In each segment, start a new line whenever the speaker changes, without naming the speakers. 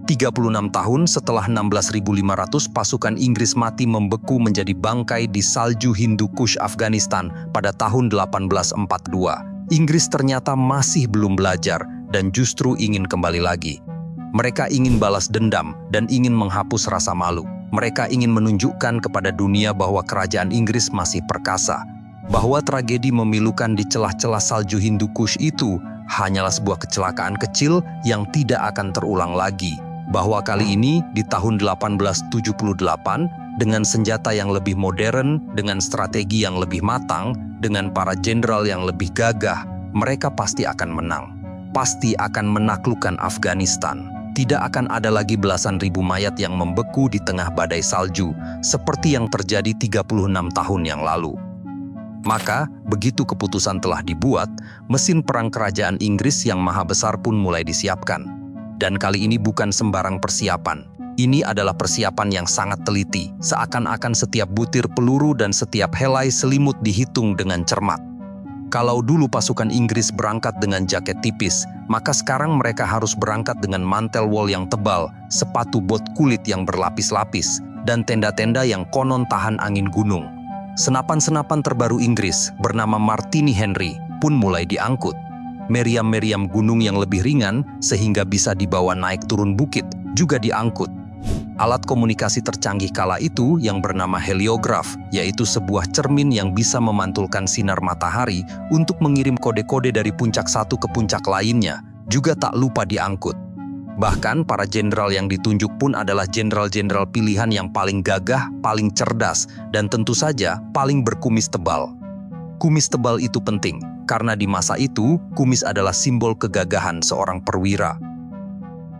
36 tahun setelah 16.500 pasukan Inggris mati membeku menjadi bangkai di salju Hindu Kush, Afghanistan pada tahun 1842. Inggris ternyata masih belum belajar dan justru ingin kembali lagi. Mereka ingin balas dendam dan ingin menghapus rasa malu. Mereka ingin menunjukkan kepada dunia bahwa kerajaan Inggris masih perkasa, bahwa tragedi memilukan di celah-celah salju Hindu Kush itu hanyalah sebuah kecelakaan kecil yang tidak akan terulang lagi. Bahwa kali ini di tahun 1878 dengan senjata yang lebih modern, dengan strategi yang lebih matang, dengan para jenderal yang lebih gagah, mereka pasti akan menang. Pasti akan menaklukkan Afghanistan. Tidak akan ada lagi belasan ribu mayat yang membeku di tengah badai salju, seperti yang terjadi 36 tahun yang lalu. Maka, begitu keputusan telah dibuat, mesin perang kerajaan Inggris yang maha besar pun mulai disiapkan. Dan kali ini bukan sembarang persiapan. Ini adalah persiapan yang sangat teliti, seakan-akan setiap butir peluru dan setiap helai selimut dihitung dengan cermat. Kalau dulu pasukan Inggris berangkat dengan jaket tipis, maka sekarang mereka harus berangkat dengan mantel wol yang tebal, sepatu bot kulit yang berlapis-lapis, dan tenda-tenda yang konon tahan angin gunung. Senapan-senapan terbaru Inggris bernama Martini Henry pun mulai diangkut. Meriam-meriam gunung yang lebih ringan sehingga bisa dibawa naik turun bukit juga diangkut. Alat komunikasi tercanggih kala itu yang bernama heliograf, yaitu sebuah cermin yang bisa memantulkan sinar matahari untuk mengirim kode-kode dari puncak satu ke puncak lainnya, juga tak lupa diangkut. Bahkan para jenderal yang ditunjuk pun adalah jenderal-jenderal pilihan yang paling gagah, paling cerdas, dan tentu saja paling berkumis tebal. Kumis tebal itu penting, karena di masa itu, kumis adalah simbol kegagahan seorang perwira.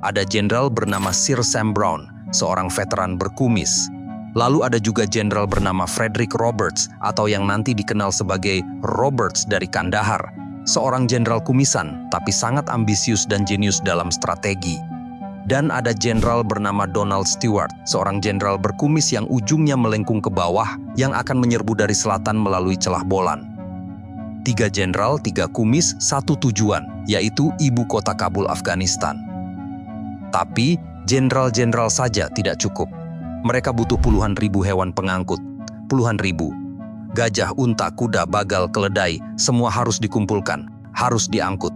Ada jenderal bernama Sir Sam Brown, seorang veteran berkumis. Lalu ada juga jenderal bernama Frederick Roberts, atau yang nanti dikenal sebagai Roberts dari Kandahar. Seorang jenderal kumisan, tapi sangat ambisius dan jenius dalam strategi. Dan ada jenderal bernama Donald Stewart, seorang jenderal berkumis yang ujungnya melengkung ke bawah, yang akan menyerbu dari selatan melalui celah Bolan. 3 jenderal, 3 kumis, 1 tujuan, yaitu ibu kota Kabul, Afghanistan. Tapi, jenderal-jenderal saja tidak cukup. Mereka butuh puluhan ribu hewan pengangkut. Puluhan ribu. Gajah, unta, kuda, bagal, keledai, semua harus dikumpulkan, harus diangkut.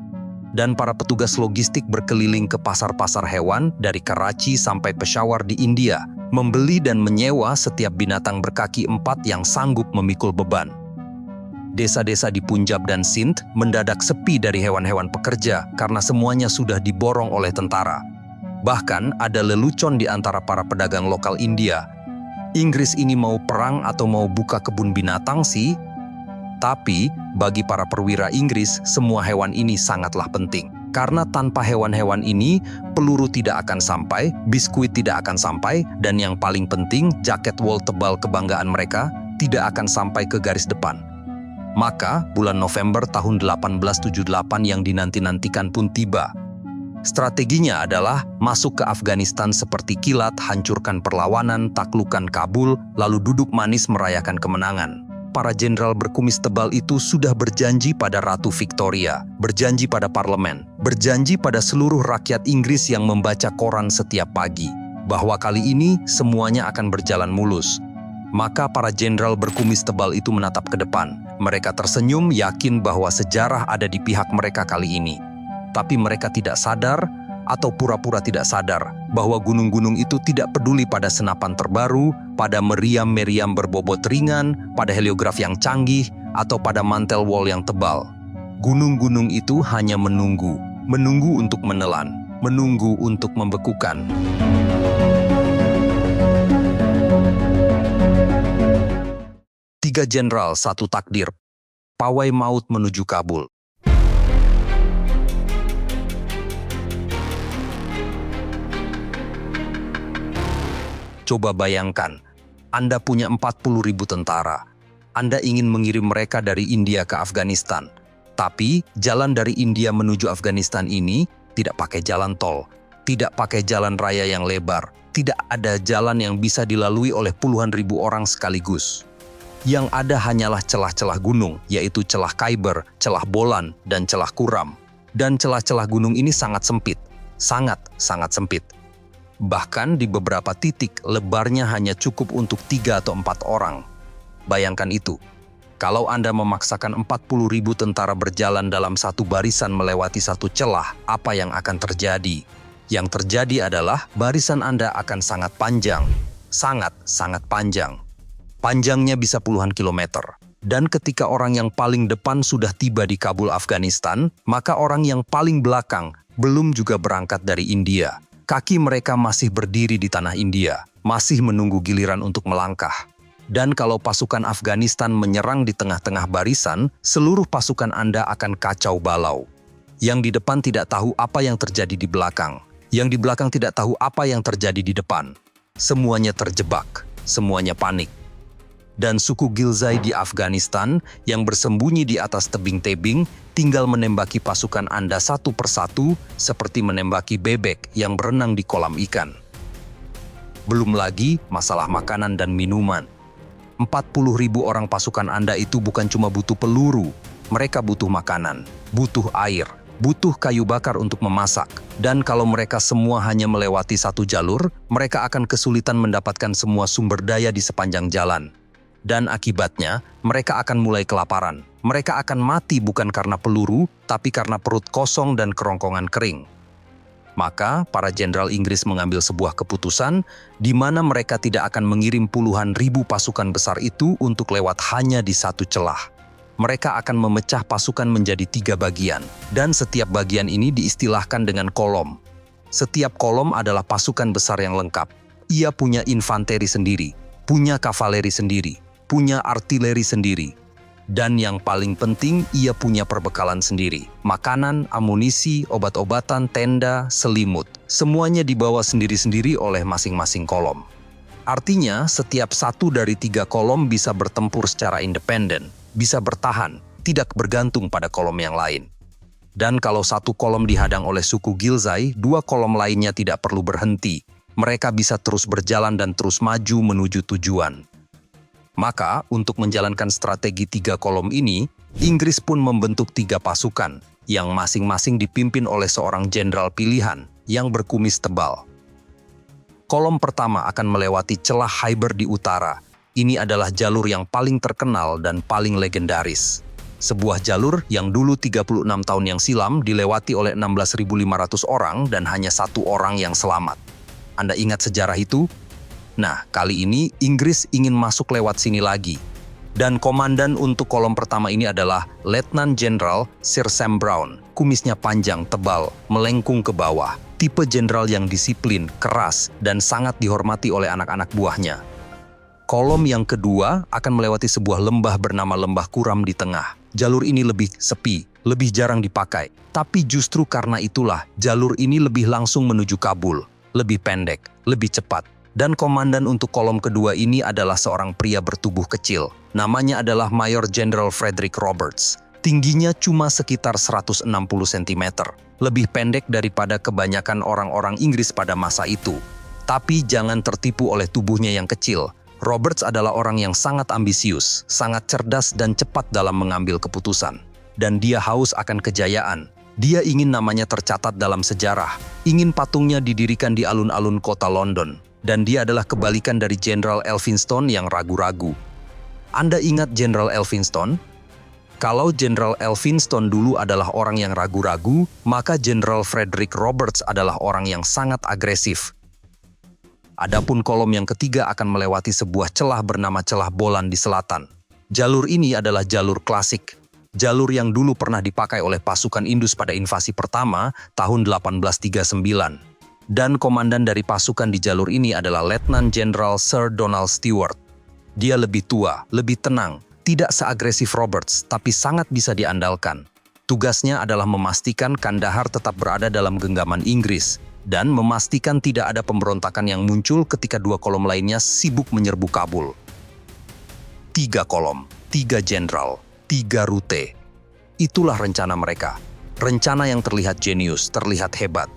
Dan para petugas logistik berkeliling ke pasar-pasar hewan dari Karachi sampai Peshawar di India, membeli dan menyewa setiap binatang berkaki 4 yang sanggup memikul beban. Desa-desa di Punjab dan Sindh mendadak sepi dari hewan-hewan pekerja karena semuanya sudah diborong oleh tentara. Bahkan ada lelucon di antara para pedagang lokal India. Inggris ini mau perang atau mau buka kebun binatang sih? Tapi, bagi para perwira Inggris, semua hewan ini sangatlah penting. Karena tanpa hewan-hewan ini, peluru tidak akan sampai, biskuit tidak akan sampai, dan yang paling penting, jaket wol tebal kebanggaan mereka tidak akan sampai ke garis depan. Maka, bulan November tahun 1878 yang dinanti-nantikan pun tiba. Strateginya adalah masuk ke Afghanistan seperti kilat, hancurkan perlawanan, taklukkan Kabul, lalu duduk manis merayakan kemenangan. Para jenderal berkumis tebal itu sudah berjanji pada Ratu Victoria, berjanji pada parlemen, berjanji pada seluruh rakyat Inggris yang membaca koran setiap pagi, bahwa kali ini semuanya akan berjalan mulus. Maka para jenderal berkumis tebal itu menatap ke depan. Mereka tersenyum, yakin bahwa sejarah ada di pihak mereka kali ini. Tapi mereka tidak sadar, atau pura-pura tidak sadar, bahwa gunung-gunung itu tidak peduli pada senapan terbaru, pada meriam-meriam berbobot ringan, pada heliograf yang canggih, atau pada mantel wol yang tebal. Gunung-gunung itu hanya menunggu untuk menelan, menunggu untuk membekukan. Tiga jenderal, satu takdir. Pawai maut menuju Kabul. Coba bayangkan, Anda punya 40.000 tentara. Anda ingin mengirim mereka dari India ke Afghanistan. Tapi, jalan dari India menuju Afghanistan ini tidak pakai jalan tol, tidak pakai jalan raya yang lebar, tidak ada jalan yang bisa dilalui oleh puluhan ribu orang sekaligus. Yang ada hanyalah celah-celah gunung, yaitu celah Khyber, celah Bolan, dan celah Kuram. Dan celah-celah gunung ini sangat sempit, sangat sempit. Bahkan di beberapa titik lebarnya hanya cukup untuk 3 atau 4 orang. Bayangkan itu. Kalau Anda memaksakan 40.000 tentara berjalan dalam satu barisan melewati satu celah, apa yang akan terjadi? Yang terjadi adalah barisan Anda akan sangat panjang. Sangat panjang. Panjangnya bisa puluhan kilometer. Dan ketika orang yang paling depan sudah tiba di Kabul, Afghanistan, maka orang yang paling belakang belum juga berangkat dari India. Kaki mereka masih berdiri di tanah India, masih menunggu giliran untuk melangkah. Dan kalau pasukan Afghanistan menyerang di tengah-tengah barisan, seluruh pasukan Anda akan kacau balau. Yang di depan tidak tahu apa yang terjadi di belakang. Yang di belakang tidak tahu apa yang terjadi di depan. Semuanya terjebak, semuanya panik. Dan suku Ghilzai di Afghanistan yang bersembunyi di atas tebing-tebing tinggal menembaki pasukan Anda satu persatu seperti menembaki bebek yang berenang di kolam ikan. Belum lagi masalah makanan dan minuman. 40.000 orang pasukan Anda itu bukan cuma butuh peluru, mereka butuh makanan, butuh air, butuh kayu bakar untuk memasak. Dan kalau mereka semua hanya melewati satu jalur, mereka akan kesulitan mendapatkan semua sumber daya di sepanjang jalan. Dan akibatnya, mereka akan mulai kelaparan. Mereka akan mati bukan karena peluru, tapi karena perut kosong dan kerongkongan kering. Maka, para jenderal Inggris mengambil sebuah keputusan di mana mereka tidak akan mengirim puluhan ribu pasukan besar itu untuk lewat hanya di satu celah. Mereka akan memecah pasukan menjadi 3 bagian, dan setiap bagian ini diistilahkan dengan kolom. Setiap kolom adalah pasukan besar yang lengkap. Ia punya infanteri sendiri, punya kavaleri sendiri, punya artileri sendiri. Dan yang paling penting, ia punya perbekalan sendiri. Makanan, amunisi, obat-obatan, tenda, selimut. Semuanya dibawa sendiri-sendiri oleh masing-masing kolom. Artinya, setiap satu dari 3 kolom bisa bertempur secara independen, bisa bertahan, tidak bergantung pada kolom yang lain. Dan kalau satu kolom dihadang oleh suku Ghilzai, 2 kolom lainnya tidak perlu berhenti. Mereka bisa terus berjalan dan terus maju menuju tujuan. Maka, untuk menjalankan strategi 3 kolom ini, Inggris pun membentuk 3 pasukan, yang masing-masing dipimpin oleh seorang jenderal pilihan yang berkumis tebal. Kolom pertama akan melewati celah Khyber di utara. Ini adalah jalur yang paling terkenal dan paling legendaris. Sebuah jalur yang dulu 36 tahun yang silam dilewati oleh 16.500 orang dan hanya 1 orang yang selamat. Anda ingat sejarah itu? Nah, kali ini Inggris ingin masuk lewat sini lagi. Dan komandan untuk kolom pertama ini adalah Letnan Jenderal Sir Sam Brown. Kumisnya panjang, tebal, melengkung ke bawah. Tipe jenderal yang disiplin, keras, dan sangat dihormati oleh anak-anak buahnya. Kolom yang kedua akan melewati sebuah lembah bernama Lembah Kuram di tengah. Jalur ini lebih sepi, lebih jarang dipakai. Tapi justru karena itulah, jalur ini lebih langsung menuju Kabul. Lebih pendek, lebih cepat. Dan komandan untuk kolom kedua ini adalah seorang pria bertubuh kecil. Namanya adalah Mayor Jenderal Frederick Roberts. Tingginya cuma sekitar 160 cm. Lebih pendek daripada kebanyakan orang-orang Inggris pada masa itu. Tapi jangan tertipu oleh tubuhnya yang kecil. Roberts adalah orang yang sangat ambisius, sangat cerdas dan cepat dalam mengambil keputusan. Dan dia haus akan kejayaan. Dia ingin namanya tercatat dalam sejarah. Ingin patungnya didirikan di alun-alun kota London. Dan dia adalah kebalikan dari Jenderal Elphinstone yang ragu-ragu. Anda ingat Jenderal Elphinstone? Kalau Jenderal Elphinstone dulu adalah orang yang ragu-ragu, maka Jenderal Frederick Roberts adalah orang yang sangat agresif. Adapun kolom yang ketiga akan melewati sebuah celah bernama Celah Bolan di selatan. Jalur ini adalah jalur klasik. Jalur yang dulu pernah dipakai oleh pasukan Indus pada invasi pertama tahun 1839. Dan komandan dari pasukan di jalur ini adalah Letnan Jenderal Sir Donald Stewart. Dia lebih tua, lebih tenang, tidak seagresif Roberts, tapi sangat bisa diandalkan. Tugasnya adalah memastikan Kandahar tetap berada dalam genggaman Inggris, dan memastikan tidak ada pemberontakan yang muncul ketika 2 kolom lainnya sibuk menyerbu Kabul. 3 kolom, 3 jenderal, 3 rute. Itulah rencana mereka. Rencana yang terlihat jenius, terlihat hebat.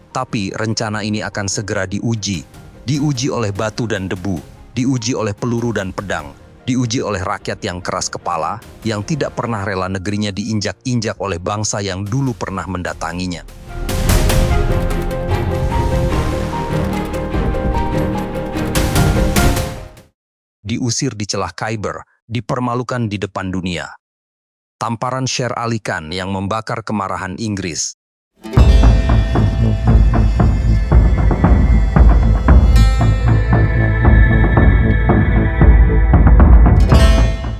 Tapi rencana ini akan segera diuji. Diuji oleh batu dan debu, diuji oleh peluru dan pedang, diuji oleh rakyat yang keras kepala, yang tidak pernah rela negerinya diinjak-injak oleh bangsa yang dulu pernah mendatanginya. diusir di celah Khyber, dipermalukan di depan dunia. Tamparan Sher Ali Khan yang membakar kemarahan Inggris.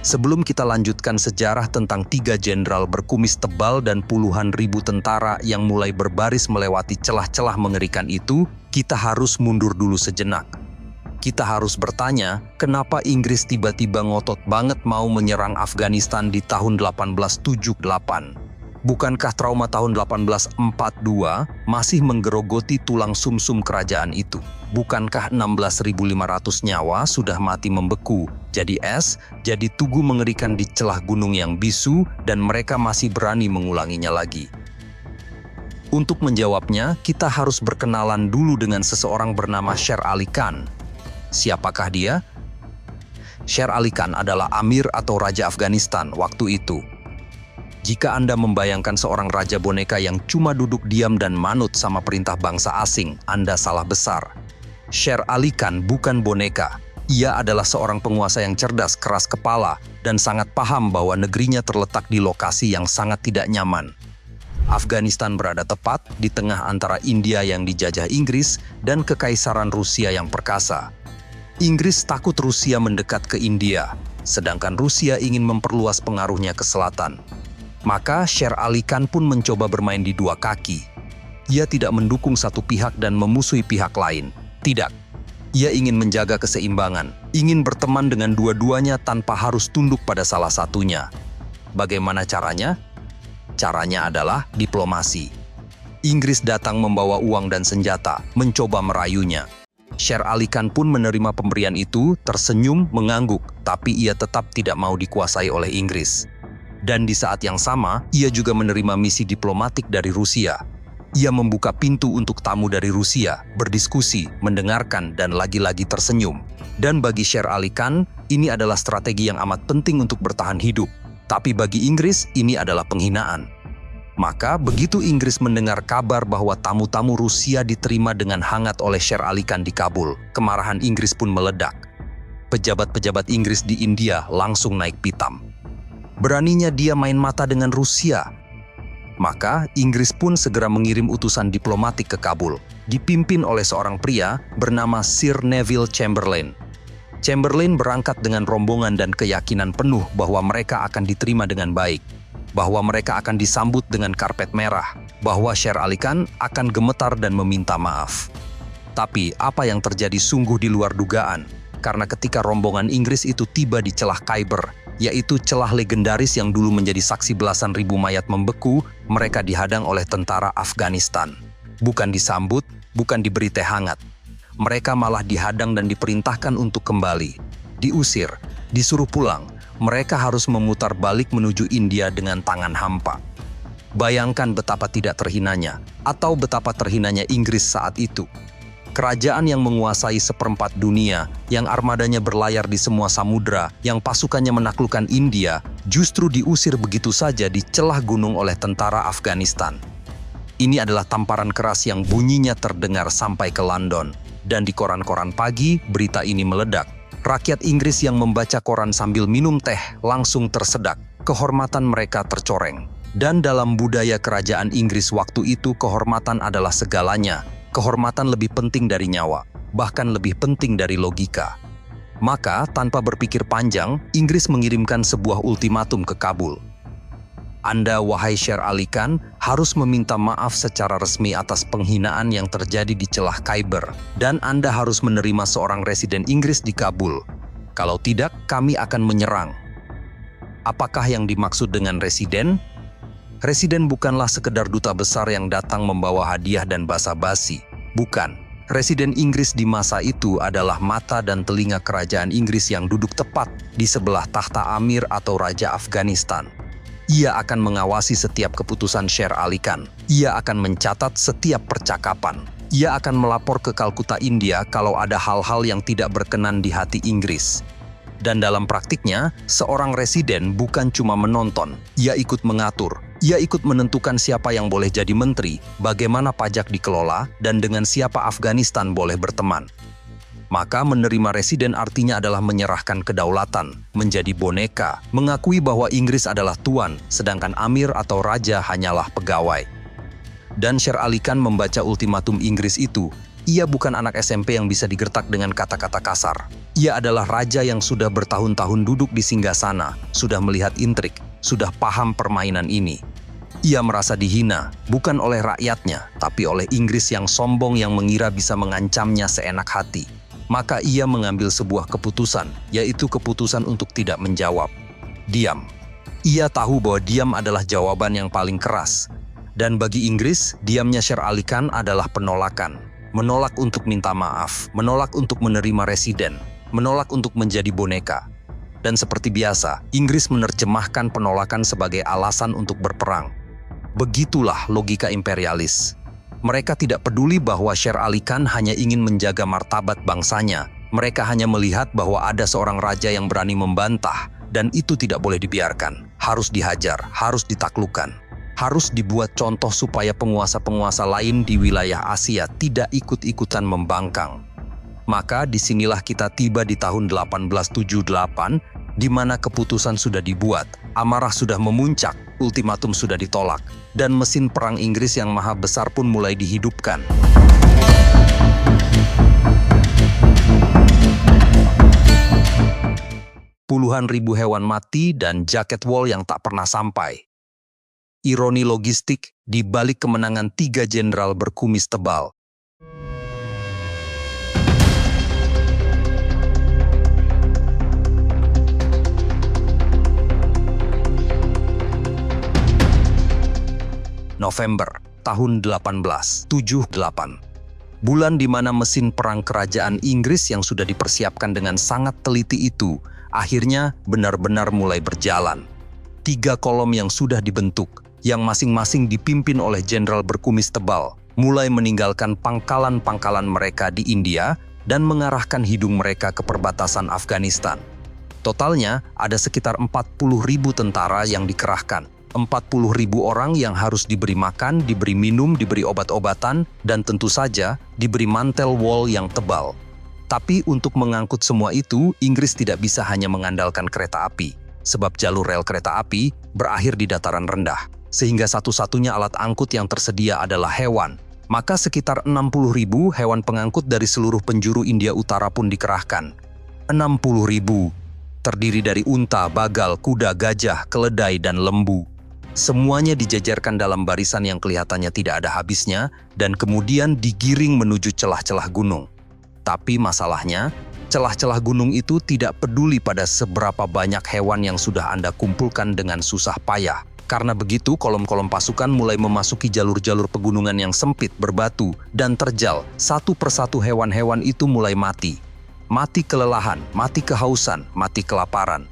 Sebelum kita lanjutkan sejarah tentang 3 jenderal berkumis tebal dan puluhan ribu tentara yang mulai berbaris melewati celah-celah mengerikan itu, kita harus mundur dulu sejenak. Kita harus bertanya, kenapa Inggris tiba-tiba ngotot banget mau menyerang Afghanistan di tahun 1878? Bukankah trauma tahun 1842 masih menggerogoti tulang sumsum kerajaan itu? Bukankah 16.500 nyawa sudah mati membeku, jadi es, jadi tugu mengerikan di celah gunung yang bisu, dan mereka masih berani mengulanginya lagi? Untuk menjawabnya, kita harus berkenalan dulu dengan seseorang bernama Sher Ali Khan. Siapakah dia? Sher Ali Khan adalah Amir atau Raja Afghanistan waktu itu. Jika Anda membayangkan seorang raja boneka yang cuma duduk diam dan manut sama perintah bangsa asing, Anda salah besar. Sher Ali Khan bukan boneka. Ia adalah seorang penguasa yang cerdas, keras kepala, dan sangat paham bahwa negerinya terletak di lokasi yang sangat tidak nyaman. Afghanistan berada tepat di tengah antara India yang dijajah Inggris dan Kekaisaran Rusia yang perkasa. Inggris takut Rusia mendekat ke India, sedangkan Rusia ingin memperluas pengaruhnya ke selatan. Maka Sher Ali Khan pun mencoba bermain di dua kaki. Ia tidak mendukung satu pihak dan memusuhi pihak lain. Tidak. Ia ingin menjaga keseimbangan, ingin berteman dengan dua-duanya tanpa harus tunduk pada salah satunya. Bagaimana caranya? Caranya adalah diplomasi. Inggris datang membawa uang dan senjata, mencoba merayunya. Sher Ali Khan pun menerima pemberian itu, tersenyum, mengangguk, tapi ia tetap tidak mau dikuasai oleh Inggris. Dan di saat yang sama, ia juga menerima misi diplomatik dari Rusia. Ia membuka pintu untuk tamu dari Rusia, berdiskusi, mendengarkan, dan lagi-lagi tersenyum. Dan bagi Sher Ali Khan, ini adalah strategi yang amat penting untuk bertahan hidup. Tapi bagi Inggris, ini adalah penghinaan. Maka begitu Inggris mendengar kabar bahwa tamu-tamu Rusia diterima dengan hangat oleh Sher Ali Khan di Kabul, kemarahan Inggris pun meledak. Pejabat-pejabat Inggris di India langsung naik pitam. Beraninya dia main mata dengan Rusia. Maka Inggris pun segera mengirim utusan diplomatik ke Kabul, dipimpin oleh seorang pria bernama Sir Neville Chamberlain. Chamberlain berangkat dengan rombongan dan keyakinan penuh bahwa mereka akan diterima dengan baik, bahwa mereka akan disambut dengan karpet merah, bahwa Sher Ali Khan akan gemetar dan meminta maaf. Tapi apa yang terjadi sungguh di luar dugaan, karena ketika rombongan Inggris itu tiba di celah Khyber, yaitu celah legendaris yang dulu menjadi saksi belasan ribu mayat membeku, mereka dihadang oleh tentara Afghanistan. Bukan disambut, bukan diberi teh hangat. Mereka malah dihadang dan diperintahkan untuk kembali. Diusir, disuruh pulang. Mereka harus memutar balik menuju India dengan tangan hampa. Bayangkan betapa tidak terhinanya, atau betapa terhinanya Inggris saat itu. Kerajaan yang menguasai seperempat dunia, yang armadanya berlayar di semua samudra, yang pasukannya menaklukkan India, justru diusir begitu saja di celah gunung oleh tentara Afghanistan. Ini adalah tamparan keras yang bunyinya terdengar sampai ke London. Dan di koran-koran pagi, berita ini meledak. Rakyat Inggris yang membaca koran sambil minum teh langsung tersedak. Kehormatan mereka tercoreng. Dan dalam budaya kerajaan Inggris waktu itu, kehormatan adalah segalanya. Kehormatan lebih penting dari nyawa, bahkan lebih penting dari logika. Maka, tanpa berpikir panjang, Inggris mengirimkan sebuah ultimatum ke Kabul. Anda, wahai Sher Ali Khan, harus meminta maaf secara resmi atas penghinaan yang terjadi di celah Khyber, dan Anda harus menerima seorang residen Inggris di Kabul. Kalau tidak, kami akan menyerang. Apakah yang dimaksud dengan residen? Residen bukanlah sekedar duta besar yang datang membawa hadiah dan basa-basi. Bukan. Residen Inggris di masa itu adalah mata dan telinga kerajaan Inggris yang duduk tepat di sebelah tahta Amir atau Raja Afghanistan. Ia akan mengawasi setiap keputusan Sher Ali Khan. Ia akan mencatat setiap percakapan. Ia akan melapor ke Kalkuta, India kalau ada hal-hal yang tidak berkenan di hati Inggris. Dan dalam praktiknya, seorang residen bukan cuma menonton, ia ikut mengatur. Ia ikut menentukan siapa yang boleh jadi menteri, bagaimana pajak dikelola, dan dengan siapa Afghanistan boleh berteman. Maka menerima residen artinya adalah menyerahkan kedaulatan, menjadi boneka, mengakui bahwa Inggris adalah tuan, sedangkan Amir atau Raja hanyalah pegawai. Dan Sher Ali Khan membaca ultimatum Inggris itu. Ia bukan anak SMP yang bisa digertak dengan kata-kata kasar. Ia adalah raja yang sudah bertahun-tahun duduk di singgasana, sudah melihat intrik, sudah paham permainan ini. Ia merasa dihina, bukan oleh rakyatnya, tapi oleh Inggris yang sombong yang mengira bisa mengancamnya seenak hati. Maka ia mengambil sebuah keputusan, yaitu keputusan untuk tidak menjawab. Diam. Ia tahu bahwa diam adalah jawaban yang paling keras. Dan bagi Inggris, diamnya Sher Ali Khan adalah penolakan. Menolak untuk minta maaf, menolak untuk menerima residen, menolak untuk menjadi boneka. Dan seperti biasa, Inggris menerjemahkan penolakan sebagai alasan untuk berperang. Begitulah logika imperialis. Mereka tidak peduli bahwa Sher Ali Khan hanya ingin menjaga martabat bangsanya. Mereka hanya melihat bahwa ada seorang raja yang berani membantah, dan itu tidak boleh dibiarkan. Harus dihajar, harus ditaklukkan. Harus dibuat contoh supaya penguasa-penguasa lain di wilayah Asia tidak ikut-ikutan membangkang. Maka disinilah kita tiba di tahun 1878, di mana keputusan sudah dibuat, amarah sudah memuncak, ultimatum sudah ditolak, dan mesin perang Inggris yang maha besar pun mulai dihidupkan. Puluhan ribu hewan mati dan jaket wol yang tak pernah sampai. Ironi logistik di balik kemenangan 3 jenderal berkumis tebal. November tahun 1878. Bulan di mana mesin perang kerajaan Inggris yang sudah dipersiapkan dengan sangat teliti itu akhirnya benar-benar mulai berjalan. 3 kolom yang sudah dibentuk, yang masing-masing dipimpin oleh jenderal berkumis tebal, mulai meninggalkan pangkalan-pangkalan mereka di India dan mengarahkan hidung mereka ke perbatasan Afghanistan. Totalnya ada sekitar 40.000 tentara yang dikerahkan. 40.000 orang yang harus diberi makan, diberi minum, diberi obat-obatan, dan tentu saja diberi mantel wol yang tebal. Tapi untuk mengangkut semua itu, Inggris tidak bisa hanya mengandalkan kereta api, sebab jalur rel kereta api berakhir di dataran rendah, sehingga satu-satunya alat angkut yang tersedia adalah hewan. Maka sekitar 60.000 hewan pengangkut dari seluruh penjuru India Utara pun dikerahkan. 60.000, terdiri dari unta, bagal, kuda, gajah, keledai, dan lembu. Semuanya dijajarkan dalam barisan yang kelihatannya tidak ada habisnya dan kemudian digiring menuju celah-celah gunung. Tapi masalahnya, celah-celah gunung itu tidak peduli pada seberapa banyak hewan yang sudah Anda kumpulkan dengan susah payah. Karena begitu, kolom-kolom pasukan mulai memasuki jalur-jalur pegunungan yang sempit, berbatu, dan terjal. Satu persatu hewan-hewan itu mulai mati. Mati kelelahan, mati kehausan, mati kelaparan.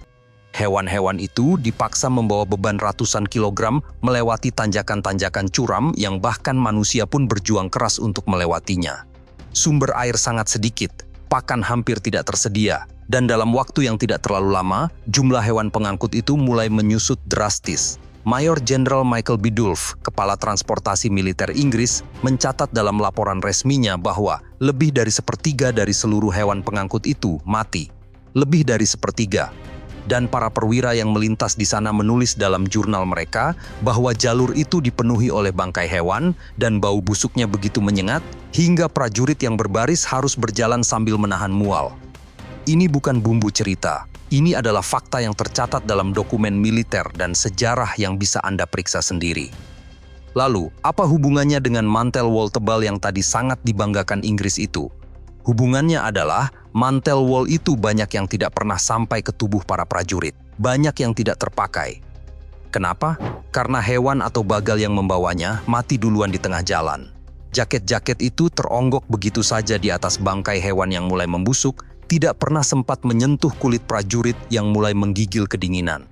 Hewan-hewan itu dipaksa membawa beban ratusan kilogram melewati tanjakan-tanjakan curam yang bahkan manusia pun berjuang keras untuk melewatinya. Sumber air sangat sedikit, pakan hampir tidak tersedia, dan dalam waktu yang tidak terlalu lama, jumlah hewan pengangkut itu mulai menyusut drastis. Mayor Jenderal Michael Bidulph, kepala transportasi militer Inggris, mencatat dalam laporan resminya bahwa lebih dari sepertiga dari seluruh hewan pengangkut itu mati. Lebih dari sepertiga. Dan para perwira yang melintas di sana menulis dalam jurnal mereka bahwa jalur itu dipenuhi oleh bangkai hewan dan bau busuknya begitu menyengat hingga prajurit yang berbaris harus berjalan sambil menahan mual. Ini bukan bumbu cerita. Ini adalah fakta yang tercatat dalam dokumen militer dan sejarah yang bisa Anda periksa sendiri. Lalu, apa hubungannya dengan mantel wol tebal yang tadi sangat dibanggakan Inggris itu? Hubungannya adalah mantel wol itu banyak yang tidak pernah sampai ke tubuh para prajurit, banyak yang tidak terpakai. Kenapa? Karena hewan atau bagal yang membawanya mati duluan di tengah jalan. Jaket-jaket itu teronggok begitu saja di atas bangkai hewan yang mulai membusuk, tidak pernah sempat menyentuh kulit prajurit yang mulai menggigil kedinginan.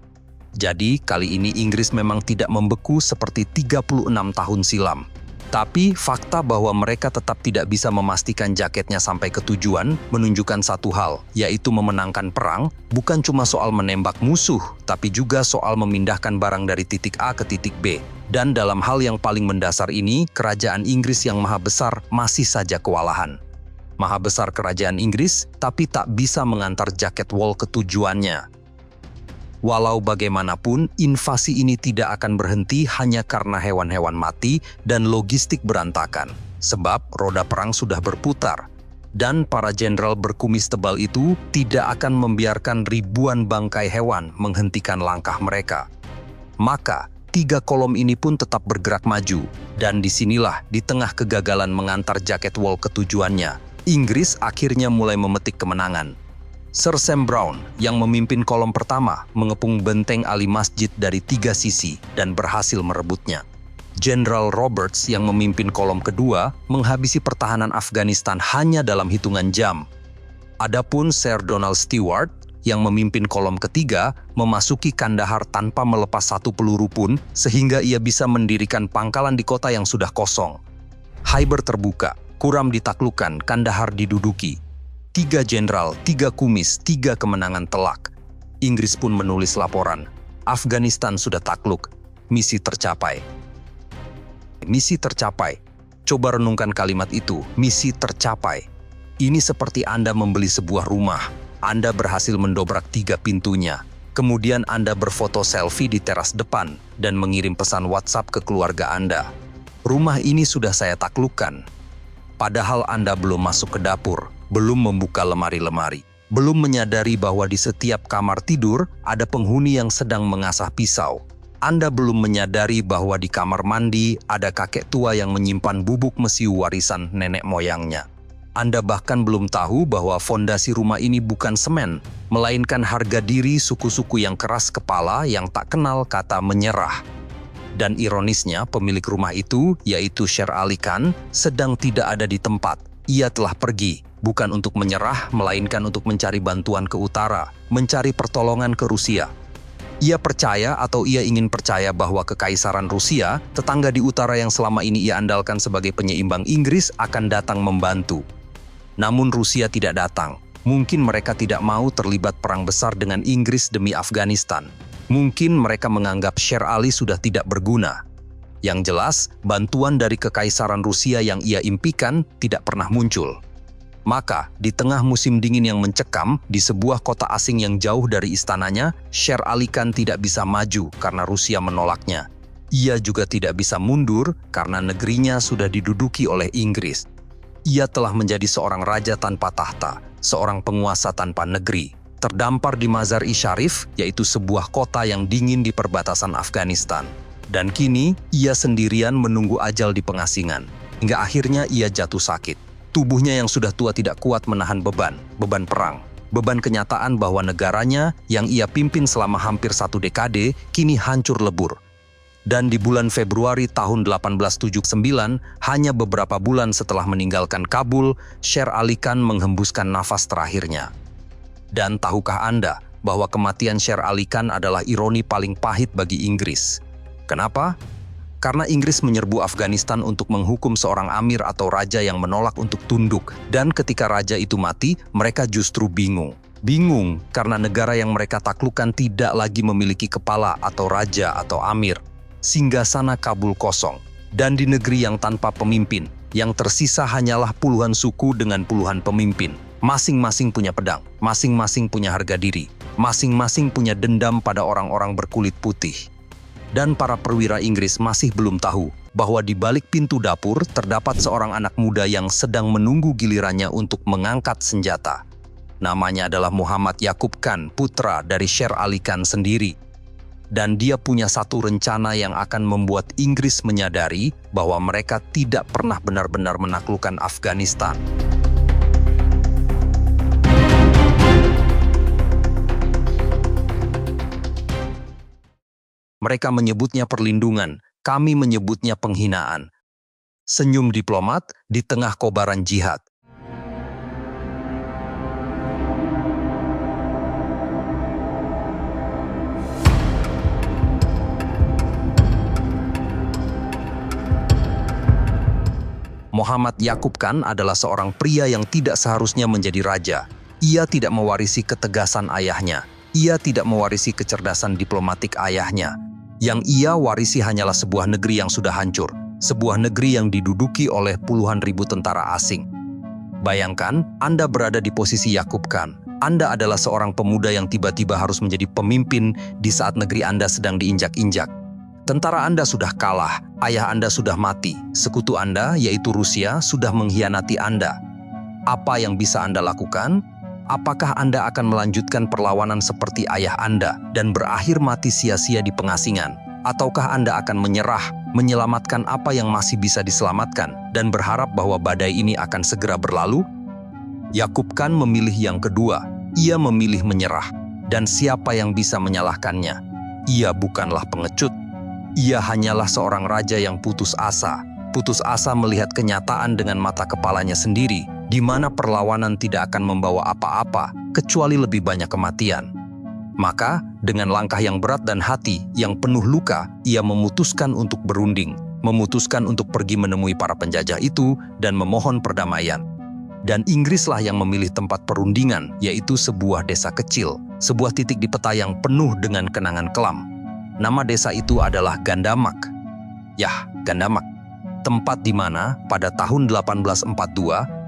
Jadi, kali ini Inggris memang tidak membeku seperti 36 tahun silam. Tapi fakta bahwa mereka tetap tidak bisa memastikan jaketnya sampai ke tujuan menunjukkan satu hal, yaitu memenangkan perang bukan cuma soal menembak musuh, tapi juga soal memindahkan barang dari titik A ke titik B. Dan dalam hal yang paling mendasar ini, kerajaan Inggris yang maha besar masih saja kewalahan. Maha besar kerajaan Inggris, tapi tak bisa mengantar jaket Wall ke tujuannya. Walau bagaimanapun, invasi ini tidak akan berhenti hanya karena hewan-hewan mati dan logistik berantakan, sebab roda perang sudah berputar. Dan para jenderal berkumis tebal itu tidak akan membiarkan ribuan bangkai hewan menghentikan langkah mereka. Maka, 3 kolom ini pun tetap bergerak maju, dan disinilah di tengah kegagalan mengantar jaket Wall ke tujuannya, Inggris akhirnya mulai memetik kemenangan. Sir Sam Brown yang memimpin kolom pertama mengepung benteng Ali Masjid dari 3 sisi dan berhasil merebutnya. Jenderal Roberts yang memimpin kolom kedua menghabisi pertahanan Afghanistan hanya dalam hitungan jam. Adapun Sir Donald Stewart yang memimpin kolom ketiga memasuki Kandahar tanpa melepas satu peluru pun sehingga ia bisa mendirikan pangkalan di kota yang sudah kosong. Khyber terbuka, Kuram ditaklukkan, Kandahar diduduki. 3 jenderal, 3 kumis, 3 kemenangan telak. Inggris pun menulis laporan, Afghanistan sudah takluk, misi tercapai. Misi tercapai. Coba renungkan kalimat itu, misi tercapai. Ini seperti Anda membeli sebuah rumah. Anda berhasil mendobrak 3 pintunya. Kemudian Anda berfoto selfie di teras depan dan mengirim pesan WhatsApp ke keluarga Anda. Rumah ini sudah saya taklukkan. Padahal Anda belum masuk ke dapur, belum membuka lemari-lemari, belum menyadari bahwa di setiap kamar tidur ada penghuni yang sedang mengasah pisau. Anda belum menyadari bahwa di kamar mandi ada kakek tua yang menyimpan bubuk mesiu warisan nenek moyangnya. Anda bahkan belum tahu bahwa fondasi rumah ini bukan semen, melainkan harga diri suku-suku yang keras kepala yang tak kenal kata menyerah. Dan ironisnya, pemilik rumah itu, yaitu Sher Ali Khan, sedang tidak ada di tempat. Ia telah pergi, bukan untuk menyerah, melainkan untuk mencari bantuan ke utara, mencari pertolongan ke Rusia. Ia percaya atau ia ingin percaya bahwa Kekaisaran Rusia, tetangga di utara yang selama ini ia andalkan sebagai penyeimbang Inggris, akan datang membantu. Namun Rusia tidak datang. Mungkin mereka tidak mau terlibat perang besar dengan Inggris demi Afghanistan. Mungkin mereka menganggap Sher Ali sudah tidak berguna. Yang jelas, bantuan dari Kekaisaran Rusia yang ia impikan tidak pernah muncul. Maka, di tengah musim dingin yang mencekam, di sebuah kota asing yang jauh dari istananya, Sher Ali Khan tidak bisa maju karena Rusia menolaknya. Ia juga tidak bisa mundur karena negerinya sudah diduduki oleh Inggris. Ia telah menjadi seorang raja tanpa tahta, seorang penguasa tanpa negeri, terdampar di Mazar-i Sharif, yaitu sebuah kota yang dingin di perbatasan Afghanistan. Dan kini, ia sendirian menunggu ajal di pengasingan, hingga akhirnya ia jatuh sakit. Tubuhnya yang sudah tua tidak kuat menahan beban perang, beban kenyataan bahwa negaranya yang ia pimpin selama hampir 1 dekade kini hancur lebur. Dan di bulan Februari tahun 1879, hanya beberapa bulan setelah meninggalkan Kabul, Sher Ali Khan menghembuskan nafas terakhirnya. Dan tahukah Anda bahwa kematian Sher Ali Khan adalah ironi paling pahit bagi Inggris? Kenapa? Karena Inggris menyerbu Afghanistan untuk menghukum seorang amir atau raja yang menolak untuk tunduk. Dan ketika raja itu mati, mereka justru bingung. Bingung karena negara yang mereka taklukkan tidak lagi memiliki kepala atau raja atau amir. Singgasana Kabul kosong. Dan di negeri yang tanpa pemimpin, yang tersisa hanyalah puluhan suku dengan puluhan pemimpin. Masing-masing punya pedang, masing-masing punya harga diri, masing-masing punya dendam pada orang-orang berkulit putih. Dan para perwira Inggris masih belum tahu bahwa di balik pintu dapur terdapat seorang anak muda yang sedang menunggu gilirannya untuk mengangkat senjata. Namanya adalah Muhammad Yaqub Khan, putra dari Sher Ali Khan sendiri. Dan dia punya satu rencana yang akan membuat Inggris menyadari bahwa mereka tidak pernah benar-benar menaklukkan Afghanistan. Mereka menyebutnya perlindungan, kami menyebutnya penghinaan. Senyum diplomat di tengah kobaran jihad. Muhammad Yaqub Khan adalah seorang pria yang tidak seharusnya menjadi raja. Ia tidak mewarisi ketegasan ayahnya. Ia tidak mewarisi kecerdasan diplomatik ayahnya. Yang ia warisi hanyalah sebuah negeri yang sudah hancur, sebuah negeri yang diduduki oleh puluhan ribu tentara asing. Bayangkan, Anda berada di posisi Yaqub Khan. Anda adalah seorang pemuda yang tiba-tiba harus menjadi pemimpin di saat negeri Anda sedang diinjak-injak. Tentara Anda sudah kalah, ayah Anda sudah mati, sekutu Anda, yaitu Rusia, sudah mengkhianati Anda. Apa yang bisa Anda lakukan? Apakah Anda akan melanjutkan perlawanan seperti ayah Anda dan berakhir mati sia-sia di pengasingan? Ataukah Anda akan menyerah, menyelamatkan apa yang masih bisa diselamatkan, dan berharap bahwa badai ini akan segera berlalu? Yaqub Khan memilih yang kedua. Ia memilih menyerah. Dan siapa yang bisa menyalahkannya? Ia bukanlah pengecut. Ia hanyalah seorang raja yang putus asa. Putus asa melihat kenyataan dengan mata kepalanya sendiri, di mana perlawanan tidak akan membawa apa-apa, kecuali lebih banyak kematian. Maka, dengan langkah yang berat dan hati yang penuh luka, ia memutuskan untuk berunding, memutuskan untuk pergi menemui para penjajah itu dan memohon perdamaian. Dan Inggrislah yang memilih tempat perundingan, yaitu sebuah desa kecil, sebuah titik di peta yang penuh dengan kenangan kelam. Nama desa itu adalah Gandamak. Yah, Gandamak. Tempat di mana pada tahun 1842,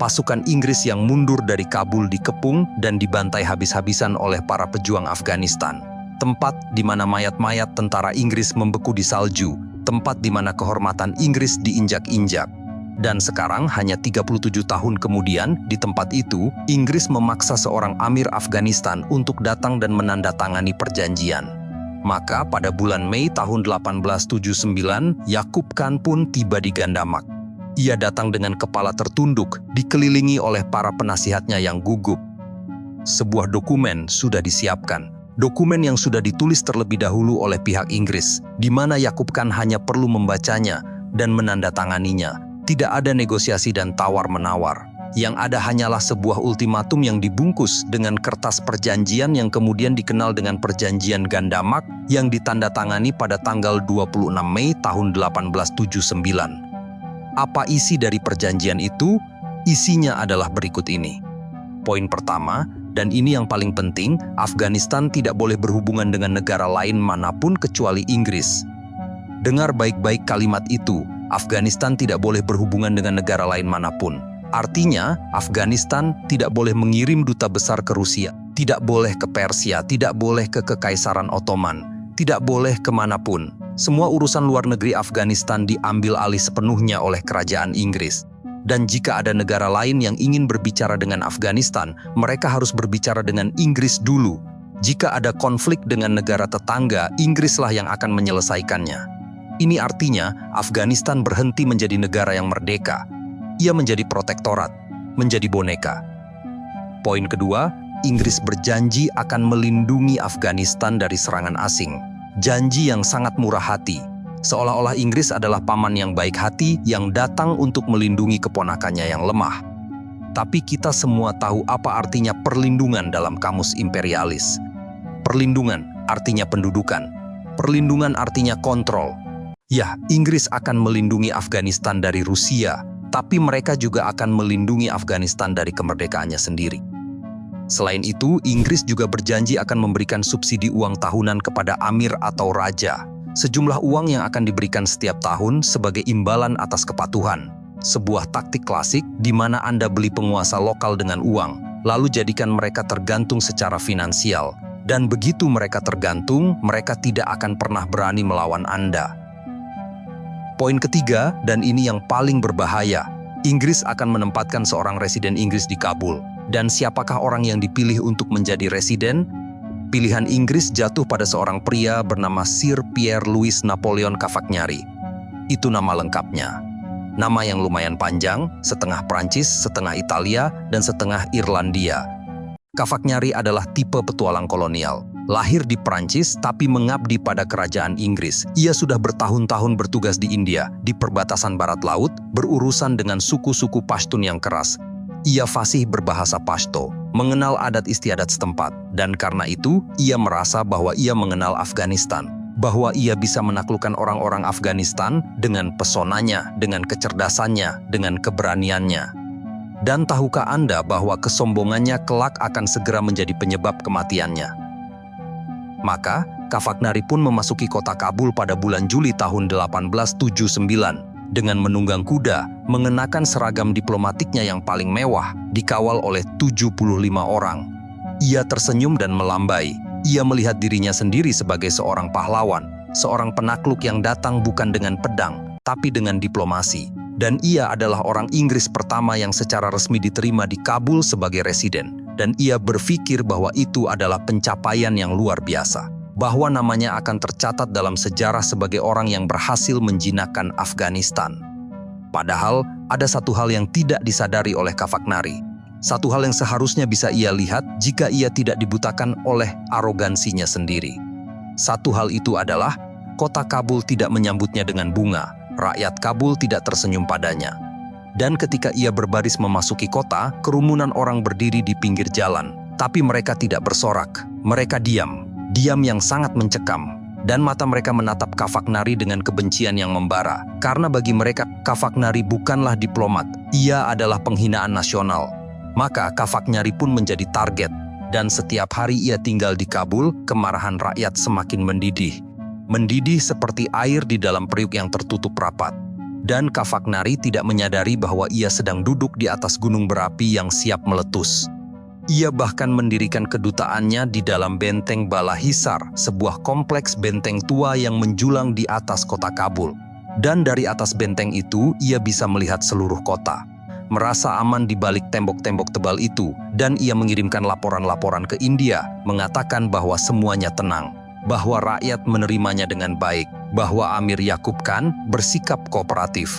pasukan Inggris yang mundur dari Kabul dikepung dan dibantai habis-habisan oleh para pejuang Afghanistan. Tempat di mana mayat-mayat tentara Inggris membeku di salju, tempat di mana kehormatan Inggris diinjak-injak. Dan sekarang hanya 37 tahun kemudian, di tempat itu, Inggris memaksa seorang Amir Afghanistan untuk datang dan menandatangani perjanjian. Maka pada bulan Mei tahun 1879, Yaqub Khan pun tiba di Gandamak. Ia datang dengan kepala tertunduk, dikelilingi oleh para penasihatnya yang gugup. Sebuah dokumen sudah disiapkan. Dokumen yang sudah ditulis terlebih dahulu oleh pihak Inggris, di mana Yaqub Khan hanya perlu membacanya dan menandatanganinya. Tidak ada negosiasi dan tawar-menawar. Yang ada hanyalah sebuah ultimatum yang dibungkus dengan kertas perjanjian yang kemudian dikenal dengan Perjanjian Gandamak yang ditandatangani pada tanggal 26 Mei tahun 1879. Apa isi dari perjanjian itu? Isinya adalah berikut ini. Poin pertama, dan ini yang paling penting, Afghanistan tidak boleh berhubungan dengan negara lain manapun kecuali Inggris. Dengar baik-baik kalimat itu. Afghanistan tidak boleh berhubungan dengan negara lain manapun. Artinya, Afghanistan tidak boleh mengirim duta besar ke Rusia, tidak boleh ke Persia, tidak boleh ke Kekaisaran Ottoman, tidak boleh kemanapun. Semua urusan luar negeri Afghanistan diambil alih sepenuhnya oleh kerajaan Inggris. Dan jika ada negara lain yang ingin berbicara dengan Afghanistan, mereka harus berbicara dengan Inggris dulu. Jika ada konflik dengan negara tetangga, Inggrislah yang akan menyelesaikannya. Ini artinya Afghanistan berhenti menjadi negara yang merdeka. Ia menjadi protektorat, menjadi boneka. Poin kedua, Inggris berjanji akan melindungi Afghanistan dari serangan asing. Janji yang sangat murah hati. Seolah-olah Inggris adalah paman yang baik hati yang datang untuk melindungi keponakannya yang lemah. Tapi kita semua tahu apa artinya perlindungan dalam kamus imperialis. Perlindungan artinya pendudukan. Perlindungan artinya kontrol. Ya, Inggris akan melindungi Afghanistan dari Rusia, tapi mereka juga akan melindungi Afghanistan dari kemerdekaannya sendiri. Selain itu, Inggris juga berjanji akan memberikan subsidi uang tahunan kepada Amir atau Raja, sejumlah uang yang akan diberikan setiap tahun sebagai imbalan atas kepatuhan. Sebuah taktik klasik di mana Anda beli penguasa lokal dengan uang, lalu jadikan mereka tergantung secara finansial. Dan begitu mereka tergantung, mereka tidak akan pernah berani melawan Anda. Poin ketiga, dan ini yang paling berbahaya, Inggris akan menempatkan seorang residen Inggris di Kabul. Dan siapakah orang yang dipilih untuk menjadi residen? Pilihan Inggris jatuh pada seorang pria bernama Sir Pierre Louis Napoleon Cavagnari. Itu nama lengkapnya. Nama yang lumayan panjang, setengah Prancis, setengah Italia, dan setengah Irlandia. Cavagnari adalah tipe petualang kolonial. Lahir di Prancis tapi mengabdi pada kerajaan Inggris. Ia sudah bertahun-tahun bertugas di India, di perbatasan barat laut, berurusan dengan suku-suku Pashtun yang keras. Ia fasih berbahasa Pashto, mengenal adat istiadat setempat, dan karena itu, ia merasa bahwa ia mengenal Afghanistan, bahwa ia bisa menaklukkan orang-orang Afghanistan dengan pesonanya, dengan kecerdasannya, dengan keberaniannya. Dan tahukah Anda bahwa kesombongannya kelak akan segera menjadi penyebab kematiannya? Maka, Cavagnari pun memasuki kota Kabul pada bulan Juli tahun 1879. dengan menunggang kuda, mengenakan seragam diplomatiknya yang paling mewah, dikawal oleh 75 orang. Ia tersenyum dan melambai. Ia melihat dirinya sendiri sebagai seorang pahlawan, seorang penakluk yang datang bukan dengan pedang, tapi dengan diplomasi. Dan ia adalah orang Inggris pertama yang secara resmi diterima di Kabul sebagai residen. Dan ia berpikir bahwa itu adalah pencapaian yang luar biasa. Bahwa namanya akan tercatat dalam sejarah sebagai orang yang berhasil menjinakkan Afghanistan. Padahal, ada satu hal yang tidak disadari oleh Khafaknari. Satu hal yang seharusnya bisa ia lihat jika ia tidak dibutakan oleh arogansinya sendiri. Satu hal itu adalah, kota Kabul tidak menyambutnya dengan bunga. Rakyat Kabul tidak tersenyum padanya. Dan ketika ia berbaris memasuki kota, kerumunan orang berdiri di pinggir jalan. Tapi mereka tidak bersorak. Mereka diam. Diam yang sangat mencekam. Dan mata mereka menatap Khafaknari dengan kebencian yang membara. Karena bagi mereka, Khafaknari bukanlah diplomat. Ia adalah penghinaan nasional. Maka Khafaknari pun menjadi target. Dan setiap hari ia tinggal di Kabul, kemarahan rakyat semakin mendidih. Mendidih seperti air di dalam periuk yang tertutup rapat. Dan Khafaknari tidak menyadari bahwa ia sedang duduk di atas gunung berapi yang siap meletus. Ia bahkan mendirikan kedutaannya di dalam benteng Bala Hisar, sebuah kompleks benteng tua yang menjulang di atas kota Kabul. Dan dari atas benteng itu, ia bisa melihat seluruh kota. Merasa aman di balik tembok-tembok tebal itu, dan ia mengirimkan laporan-laporan ke India, mengatakan bahwa semuanya tenang. Bahwa rakyat menerimanya dengan baik, bahwa Amir Yaqub Khan bersikap kooperatif.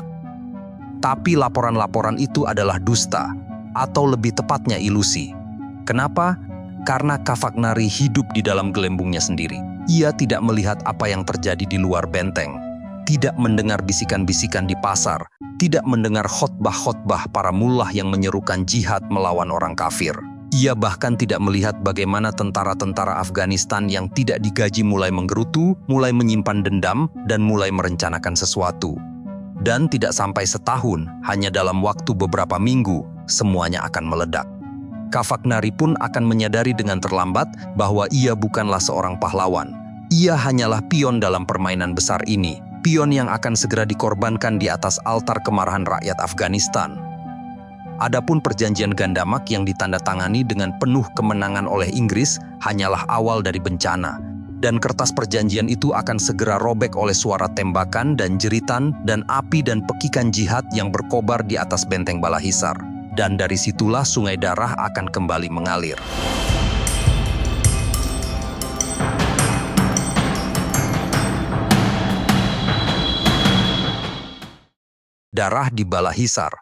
Tapi laporan-laporan itu adalah dusta, atau lebih tepatnya ilusi. Kenapa? Karena Khafaknari hidup di dalam gelembungnya sendiri. Ia tidak melihat apa yang terjadi di luar benteng, tidak mendengar bisikan-bisikan di pasar, tidak mendengar khotbah-khotbah para mullah yang menyerukan jihad melawan orang kafir. Ia bahkan tidak melihat bagaimana tentara-tentara Afghanistan yang tidak digaji mulai menggerutu, mulai menyimpan dendam, dan mulai merencanakan sesuatu. Dan tidak sampai setahun, hanya dalam waktu beberapa minggu, semuanya akan meledak. Khafaknari pun akan menyadari dengan terlambat bahwa ia bukanlah seorang pahlawan. Ia hanyalah pion dalam permainan besar ini, pion yang akan segera dikorbankan di atas altar kemarahan rakyat Afghanistan. Adapun perjanjian Gandamak yang ditandatangani dengan penuh kemenangan oleh Inggris hanyalah awal dari bencana. Dan kertas perjanjian itu akan segera robek oleh suara tembakan dan jeritan dan api dan pekikan jihad yang berkobar di atas benteng Bala Hisar. Dan dari situlah sungai darah akan kembali mengalir. Darah di Bala Hisar.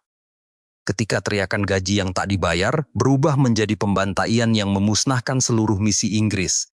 Ketika teriakan gaji yang tak dibayar berubah menjadi pembantaian yang memusnahkan seluruh misi Inggris.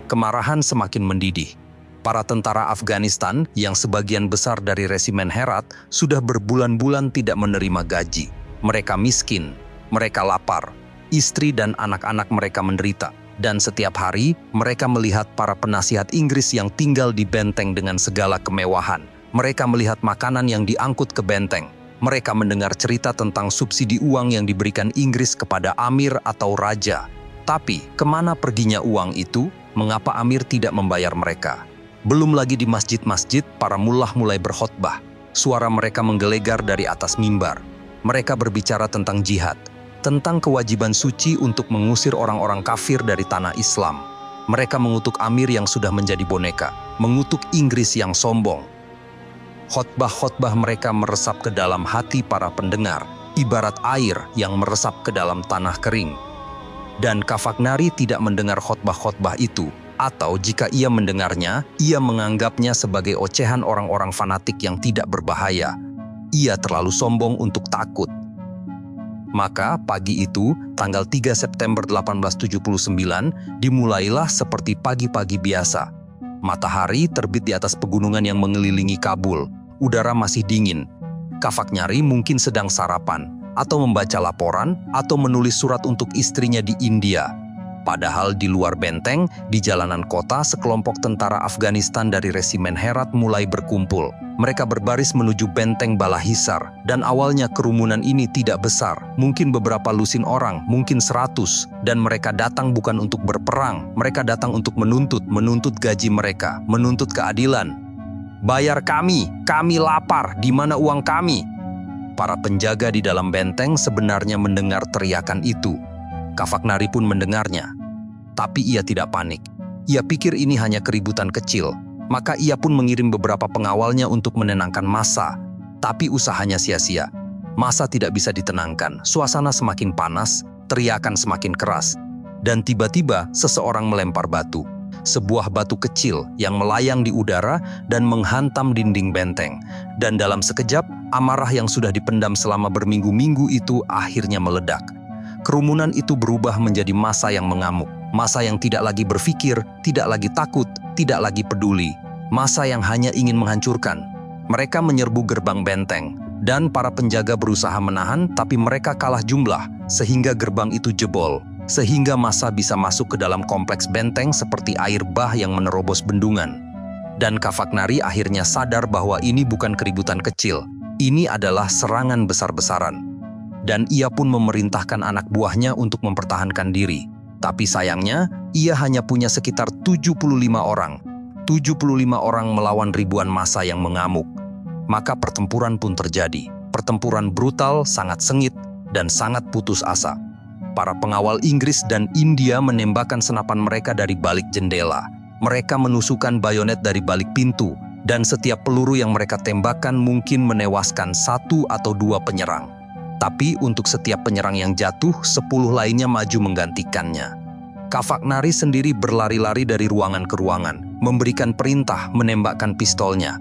Kemarahan semakin mendidih. Para tentara Afghanistan yang sebagian besar dari resimen Herat sudah berbulan-bulan tidak menerima gaji. Mereka miskin, mereka lapar. Istri dan anak-anak mereka menderita, dan setiap hari mereka melihat para penasihat Inggris yang tinggal di benteng dengan segala kemewahan. Mereka melihat makanan yang diangkut ke benteng. Mereka mendengar cerita tentang subsidi uang yang diberikan Inggris kepada Amir atau Raja. Tapi, kemana perginya uang itu? Mengapa Amir tidak membayar mereka? Belum lagi di masjid-masjid, para mullah mulai berkhotbah. Suara mereka menggelegar dari atas mimbar. Mereka berbicara tentang jihad, tentang kewajiban suci untuk mengusir orang-orang kafir dari tanah Islam. Mereka mengutuk Amir yang sudah menjadi boneka, mengutuk Inggris yang sombong. Khotbah-khotbah mereka meresap ke dalam hati para pendengar, ibarat air yang meresap ke dalam tanah kering. Dan Khafaknari tidak mendengar khotbah-khotbah itu, atau jika ia mendengarnya, ia menganggapnya sebagai ocehan orang-orang fanatik yang tidak berbahaya. Ia terlalu sombong untuk takut. Maka pagi itu, tanggal 3 September 1879, dimulailah seperti pagi-pagi biasa. Matahari terbit di atas pegunungan yang mengelilingi Kabul. Udara masih dingin. Khafaknari mungkin sedang sarapan, atau membaca laporan, atau menulis surat untuk istrinya di India. Padahal di luar benteng, di jalanan kota, sekelompok tentara Afghanistan dari resimen Herat mulai berkumpul. Mereka berbaris menuju benteng Bala Hisar, dan awalnya kerumunan ini tidak besar. Mungkin beberapa lusin orang, mungkin 100. Dan mereka datang bukan untuk berperang, mereka datang untuk menuntut gaji mereka, menuntut keadilan. Bayar kami lapar, di mana uang kami? Para penjaga di dalam benteng sebenarnya mendengar teriakan itu. Khafaknari pun mendengarnya, tapi ia tidak panik. Ia pikir ini hanya keributan kecil, maka ia pun mengirim beberapa pengawalnya untuk menenangkan massa. Tapi usahanya sia-sia. Massa tidak bisa ditenangkan, suasana semakin panas, teriakan semakin keras. Dan tiba-tiba seseorang melempar batu. Sebuah batu kecil yang melayang di udara dan menghantam dinding benteng. Dan dalam sekejap, amarah yang sudah dipendam selama berminggu-minggu itu akhirnya meledak. Kerumunan itu berubah menjadi massa yang mengamuk. Massa yang tidak lagi berpikir, tidak lagi takut, tidak lagi peduli. Massa yang hanya ingin menghancurkan. Mereka menyerbu gerbang benteng, dan para penjaga berusaha menahan, tapi mereka kalah jumlah, sehingga gerbang itu jebol. Sehingga massa bisa masuk ke dalam kompleks benteng seperti air bah yang menerobos bendungan. Dan Khafaknari akhirnya sadar bahwa ini bukan keributan kecil. Ini adalah serangan besar-besaran. Dan ia pun memerintahkan anak buahnya untuk mempertahankan diri. Tapi sayangnya, ia hanya punya sekitar 75 orang. 75 orang melawan ribuan massa yang mengamuk. Maka pertempuran pun terjadi. Pertempuran brutal, sangat sengit, dan sangat putus asa. Para pengawal Inggris dan India menembakkan senapan mereka dari balik jendela. Mereka menusukkan bayonet dari balik pintu, dan setiap peluru yang mereka tembakkan mungkin menewaskan 1 atau 2 penyerang. Tapi untuk setiap penyerang yang jatuh, 10 lainnya maju menggantikannya. Khafaknari sendiri berlari-lari dari ruangan ke ruangan, memberikan perintah menembakkan pistolnya.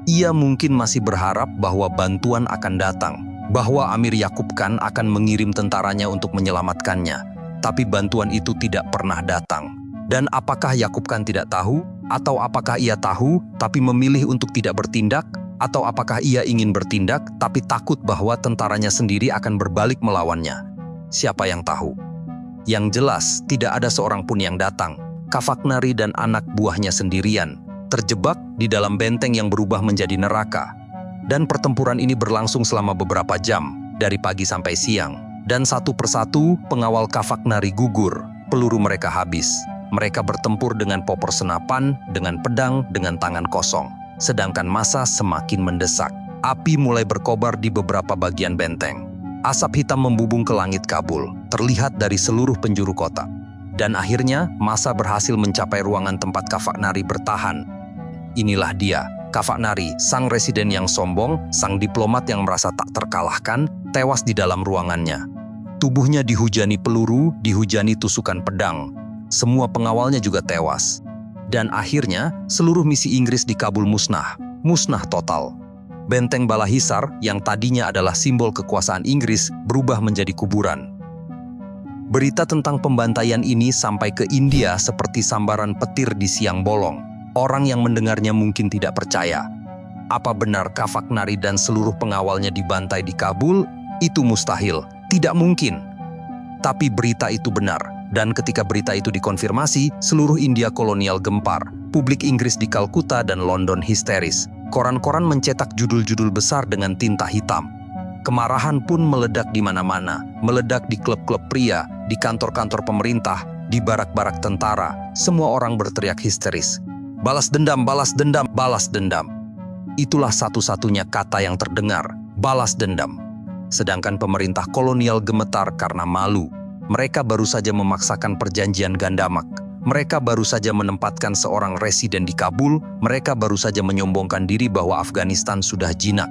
Ia mungkin masih berharap bahwa bantuan akan datang, bahwa Amir Yakub Khan akan mengirim tentaranya untuk menyelamatkannya. Tapi bantuan itu tidak pernah datang. Dan apakah Yakub Khan tidak tahu? Atau apakah ia tahu, tapi memilih untuk tidak bertindak? Atau apakah ia ingin bertindak, tapi takut bahwa tentaranya sendiri akan berbalik melawannya? Siapa yang tahu? Yang jelas, tidak ada seorang pun yang datang. Khafaknari dan anak buahnya sendirian, terjebak di dalam benteng yang berubah menjadi neraka. Dan pertempuran ini berlangsung selama beberapa jam, dari pagi sampai siang. Dan satu persatu, pengawal Khafaknari gugur, peluru mereka habis. Mereka bertempur dengan popor senapan, dengan pedang, dengan tangan kosong. Sedangkan massa semakin mendesak. Api mulai berkobar di beberapa bagian benteng. Asap hitam membubung ke langit Kabul, terlihat dari seluruh penjuru kota. Dan akhirnya, massa berhasil mencapai ruangan tempat Khafaknari bertahan. Inilah dia, Khafaknari, sang residen yang sombong, sang diplomat yang merasa tak terkalahkan, tewas di dalam ruangannya. Tubuhnya dihujani peluru, dihujani tusukan pedang. Semua pengawalnya juga tewas. Dan akhirnya, seluruh misi Inggris di Kabul musnah total. Benteng Bala Hisar, yang tadinya adalah simbol kekuasaan Inggris, berubah menjadi kuburan. Berita tentang pembantaian ini sampai ke India seperti sambaran petir di siang bolong. Orang yang mendengarnya mungkin tidak percaya. Apa benar Khafaknari dan seluruh pengawalnya dibantai di Kabul? Itu mustahil, tidak mungkin. Tapi berita itu benar. Dan ketika berita itu dikonfirmasi, seluruh India kolonial gempar. Publik Inggris di Kalkuta dan London histeris. Koran-koran mencetak judul-judul besar dengan tinta hitam. Kemarahan pun meledak di mana-mana. Meledak di klub-klub pria, di kantor-kantor pemerintah, di barak-barak tentara. Semua orang berteriak histeris. Balas dendam, balas dendam, balas dendam. Itulah satu-satunya kata yang terdengar, balas dendam. Sedangkan pemerintah kolonial gemetar karena malu. Mereka baru saja memaksakan perjanjian Gandamak. Mereka baru saja menempatkan seorang residen di Kabul. Mereka baru saja menyombongkan diri bahwa Afghanistan sudah jinak.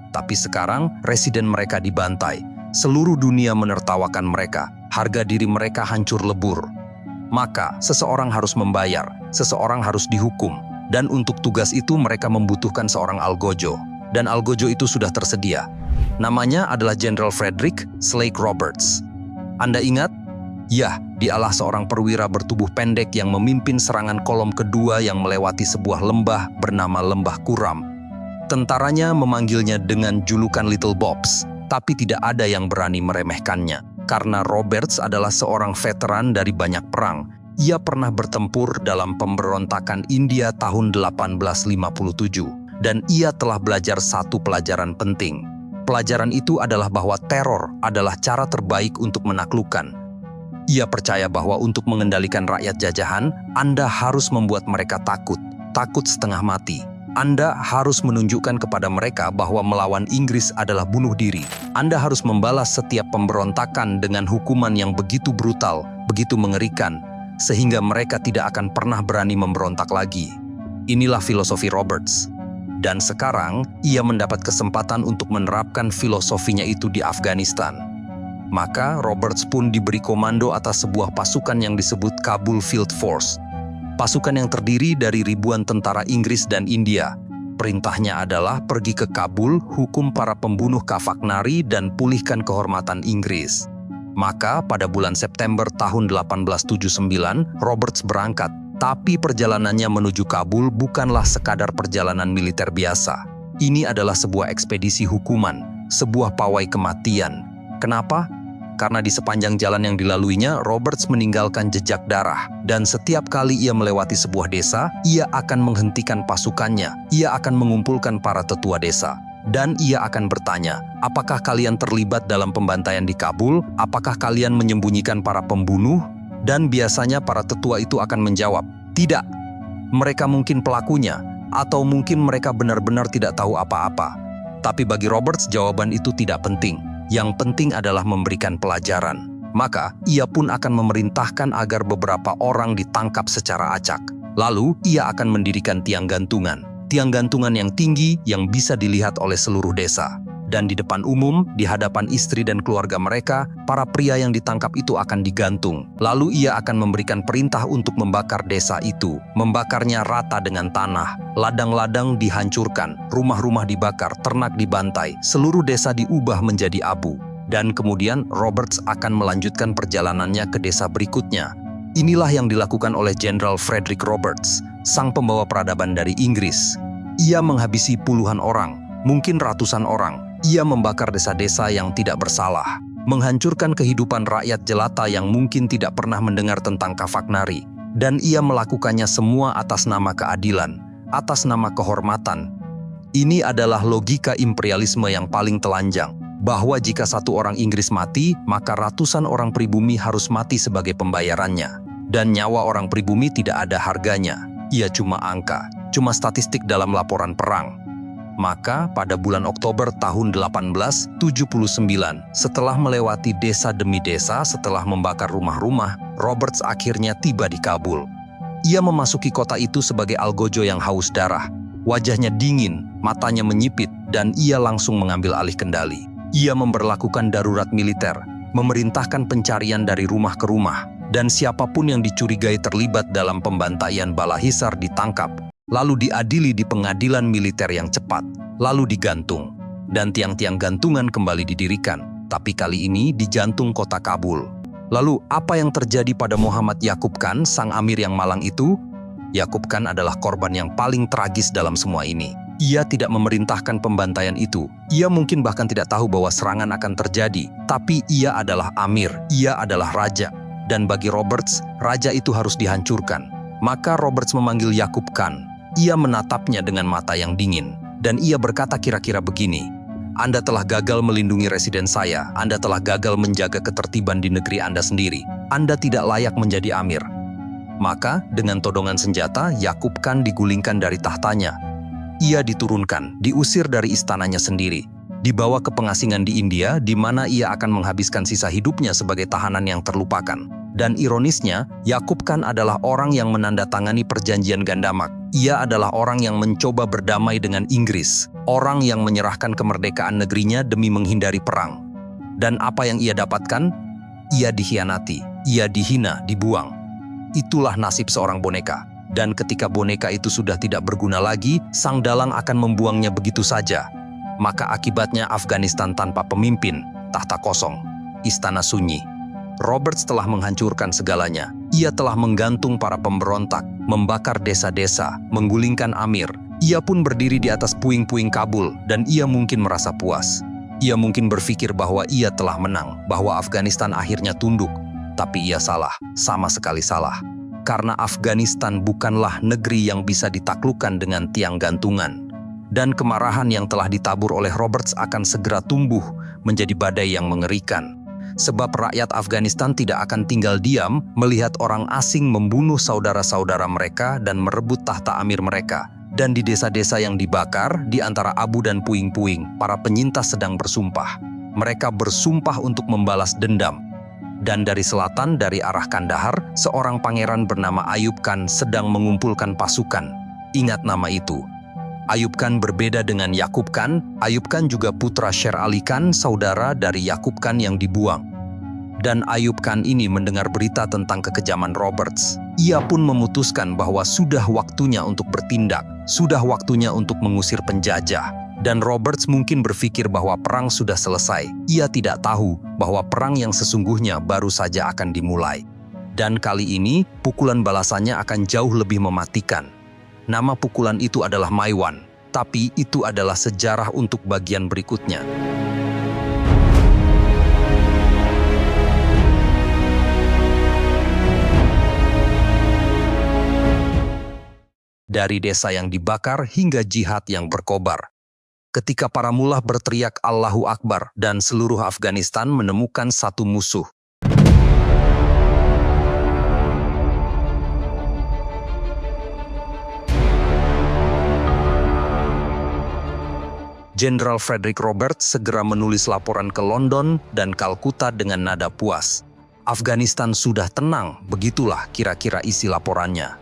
Tapi sekarang, residen mereka dibantai. Seluruh dunia menertawakan mereka. Harga diri mereka hancur lebur. Maka, seseorang harus membayar. Seseorang harus dihukum. Dan untuk tugas itu mereka membutuhkan seorang algojo. Dan algojo itu sudah tersedia. Namanya adalah Jenderal Frederick Slake Roberts. Anda ingat? Ya, dialah seorang perwira bertubuh pendek yang memimpin serangan kolom kedua yang melewati sebuah lembah bernama Lembah Kuram. Tentaranya memanggilnya dengan julukan Little Bobs, tapi tidak ada yang berani meremehkannya. Karena Roberts adalah seorang veteran dari banyak perang, ia pernah bertempur dalam pemberontakan India tahun 1857, dan ia telah belajar satu pelajaran penting. Pelajaran itu adalah bahwa teror adalah cara terbaik untuk menaklukkan. Ia percaya bahwa untuk mengendalikan rakyat jajahan, Anda harus membuat mereka takut setengah mati. Anda harus menunjukkan kepada mereka bahwa melawan Inggris adalah bunuh diri. Anda harus membalas setiap pemberontakan dengan hukuman yang begitu brutal, begitu mengerikan, sehingga mereka tidak akan pernah berani memberontak lagi. Inilah filosofi Roberts. Dan sekarang, ia mendapat kesempatan untuk menerapkan filosofinya itu di Afghanistan. Maka Roberts pun diberi komando atas sebuah pasukan yang disebut Kabul Field Force. Pasukan yang terdiri dari ribuan tentara Inggris dan India. Perintahnya adalah pergi ke Kabul, hukum para pembunuh Kafaknari dan pulihkan kehormatan Inggris. Maka pada bulan September tahun 1879, Roberts berangkat. Tapi perjalanannya menuju Kabul bukanlah sekadar perjalanan militer biasa. Ini adalah sebuah ekspedisi hukuman, sebuah pawai kematian. Kenapa? Karena di sepanjang jalan yang dilaluinya, Roberts meninggalkan jejak darah. Dan setiap kali ia melewati sebuah desa, ia akan menghentikan pasukannya. Ia akan mengumpulkan para tetua desa. Dan ia akan bertanya, apakah kalian terlibat dalam pembantaian di Kabul? Apakah kalian menyembunyikan para pembunuh? Dan biasanya para tetua itu akan menjawab, tidak. Mereka mungkin pelakunya, atau mungkin mereka benar-benar tidak tahu apa-apa. Tapi bagi Roberts, jawaban itu tidak penting. Yang penting adalah memberikan pelajaran. Maka, ia pun akan memerintahkan agar beberapa orang ditangkap secara acak. Lalu, ia akan mendirikan tiang gantungan. Tiang gantungan yang tinggi yang bisa dilihat oleh seluruh desa. Dan di depan umum, di hadapan istri dan keluarga mereka, para pria yang ditangkap itu akan digantung. Lalu ia akan memberikan perintah untuk membakar desa itu. Membakarnya rata dengan tanah. Ladang-ladang dihancurkan, rumah-rumah dibakar, ternak dibantai, seluruh desa diubah menjadi abu. Dan kemudian Roberts akan melanjutkan perjalanannya ke desa berikutnya. Inilah yang dilakukan oleh Jenderal Frederick Roberts, sang pembawa peradaban dari Inggris. Ia menghabisi puluhan orang, mungkin ratusan orang. Ia membakar desa-desa yang tidak bersalah, menghancurkan kehidupan rakyat jelata yang mungkin tidak pernah mendengar tentang Kafaknari. Dan ia melakukannya semua atas nama keadilan, atas nama kehormatan. Ini adalah logika imperialisme yang paling telanjang, bahwa jika satu orang Inggris mati, maka ratusan orang pribumi harus mati sebagai pembayarannya. Dan nyawa orang pribumi tidak ada harganya. Ia cuma angka, cuma statistik dalam laporan perang. Maka pada bulan Oktober tahun 1879, setelah melewati desa demi desa, setelah membakar rumah-rumah, Roberts akhirnya tiba di Kabul. Ia memasuki kota itu sebagai algojo yang haus darah. Wajahnya dingin, matanya menyipit, dan ia langsung mengambil alih kendali. Ia memberlakukan darurat militer, memerintahkan pencarian dari rumah ke rumah, dan siapapun yang dicurigai terlibat dalam pembantaian Bala Hissar ditangkap, lalu diadili di pengadilan militer yang cepat, lalu digantung. Dan tiang-tiang gantungan kembali didirikan, tapi kali ini di jantung kota Kabul. Lalu apa yang terjadi pada Muhammad Yaqub Khan, sang amir yang malang itu? Yaqub Khan adalah korban yang paling tragis dalam semua ini. Ia tidak memerintahkan pembantaian itu. Ia mungkin bahkan tidak tahu bahwa serangan akan terjadi, tapi ia adalah amir, ia adalah raja. Dan bagi Roberts, raja itu harus dihancurkan. Maka Roberts memanggil Yaqub Khan. Ia menatapnya dengan mata yang dingin, dan ia berkata kira-kira begini, Anda telah gagal melindungi residen saya, Anda telah gagal menjaga ketertiban di negeri Anda sendiri, Anda tidak layak menjadi amir. Maka, dengan todongan senjata, Yaqub Khan digulingkan dari tahtanya. Ia diturunkan, diusir dari istananya sendiri, dibawa ke pengasingan di India, di mana ia akan menghabiskan sisa hidupnya sebagai tahanan yang terlupakan. Dan ironisnya, Yaqub Khan adalah orang yang menandatangani perjanjian Gandamak. Ia adalah orang yang mencoba berdamai dengan Inggris, orang yang menyerahkan kemerdekaan negerinya demi menghindari perang. Dan apa yang ia dapatkan? Ia dikhianati, ia dihina, dibuang. Itulah nasib seorang boneka. Dan ketika boneka itu sudah tidak berguna lagi, sang dalang akan membuangnya begitu saja. Maka akibatnya Afghanistan tanpa pemimpin, tahta kosong, istana sunyi. Roberts telah menghancurkan segalanya. Ia telah menggantung para pemberontak, membakar desa-desa, menggulingkan amir. Ia pun berdiri di atas puing-puing Kabul, dan ia mungkin merasa puas. Ia mungkin berpikir bahwa ia telah menang, bahwa Afghanistan akhirnya tunduk. Tapi ia salah, sama sekali salah. Karena Afghanistan bukanlah negeri yang bisa ditaklukkan dengan tiang gantungan. Dan kemarahan yang telah ditabur oleh Roberts akan segera tumbuh menjadi badai yang mengerikan. Sebab rakyat Afghanistan tidak akan tinggal diam melihat orang asing membunuh saudara-saudara mereka dan merebut tahta amir mereka. Dan di desa-desa yang dibakar, di antara abu dan puing-puing, para penyintas sedang bersumpah. Mereka bersumpah untuk membalas dendam. Dan dari selatan, dari arah Kandahar, seorang pangeran bernama Ayub Khan sedang mengumpulkan pasukan. Ingat nama itu. Ayub Khan berbeda dengan Yaqub Khan. Ayub Khan juga putra Sher Ali Khan, saudara dari Yaqub Khan yang dibuang. Dan Ayub Khan ini mendengar berita tentang kekejaman Roberts. Ia pun memutuskan bahwa sudah waktunya untuk bertindak, sudah waktunya untuk mengusir penjajah. Dan Roberts mungkin berpikir bahwa perang sudah selesai. Ia tidak tahu bahwa perang yang sesungguhnya baru saja akan dimulai. Dan kali ini, pukulan balasannya akan jauh lebih mematikan. Nama pukulan itu adalah Maiwan, tapi itu adalah sejarah untuk bagian berikutnya. Dari desa yang dibakar hingga jihad yang berkobar. Ketika para mullah berteriak Allahu Akbar dan seluruh Afghanistan menemukan satu musuh. Jenderal Frederick Roberts segera menulis laporan ke London dan Kalkuta dengan nada puas. Afghanistan sudah tenang, begitulah kira-kira isi laporannya.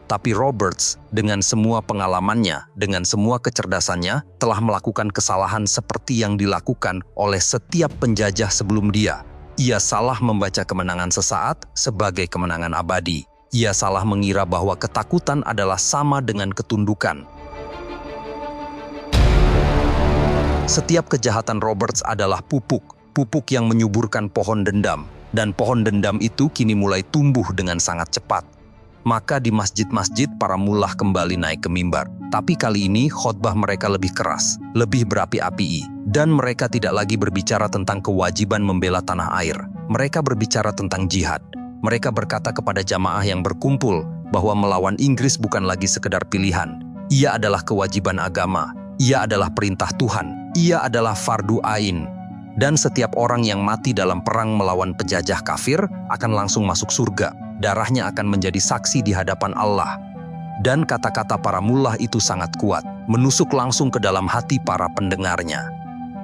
Tapi Roberts, dengan semua pengalamannya, dengan semua kecerdasannya, telah melakukan kesalahan seperti yang dilakukan oleh setiap penjajah sebelum dia. Ia salah membaca kemenangan sesaat sebagai kemenangan abadi. Ia salah mengira bahwa ketakutan adalah sama dengan ketundukan. Setiap kejahatan Roberts adalah pupuk yang menyuburkan pohon dendam, dan pohon dendam itu kini mulai tumbuh dengan sangat cepat. Maka di masjid-masjid para mullah kembali naik ke mimbar. Tapi kali ini khotbah mereka lebih keras, lebih berapi-api, dan mereka tidak lagi berbicara tentang kewajiban membela tanah air. Mereka berbicara tentang jihad. Mereka berkata kepada jamaah yang berkumpul bahwa melawan Inggris bukan lagi sekedar pilihan. Ia adalah kewajiban agama. Ia adalah perintah Tuhan. Ia adalah fardu ain. Dan setiap orang yang mati dalam perang melawan penjajah kafir akan langsung masuk surga. Darahnya akan menjadi saksi di hadapan Allah. Dan kata-kata para mullah itu sangat kuat, menusuk langsung ke dalam hati para pendengarnya.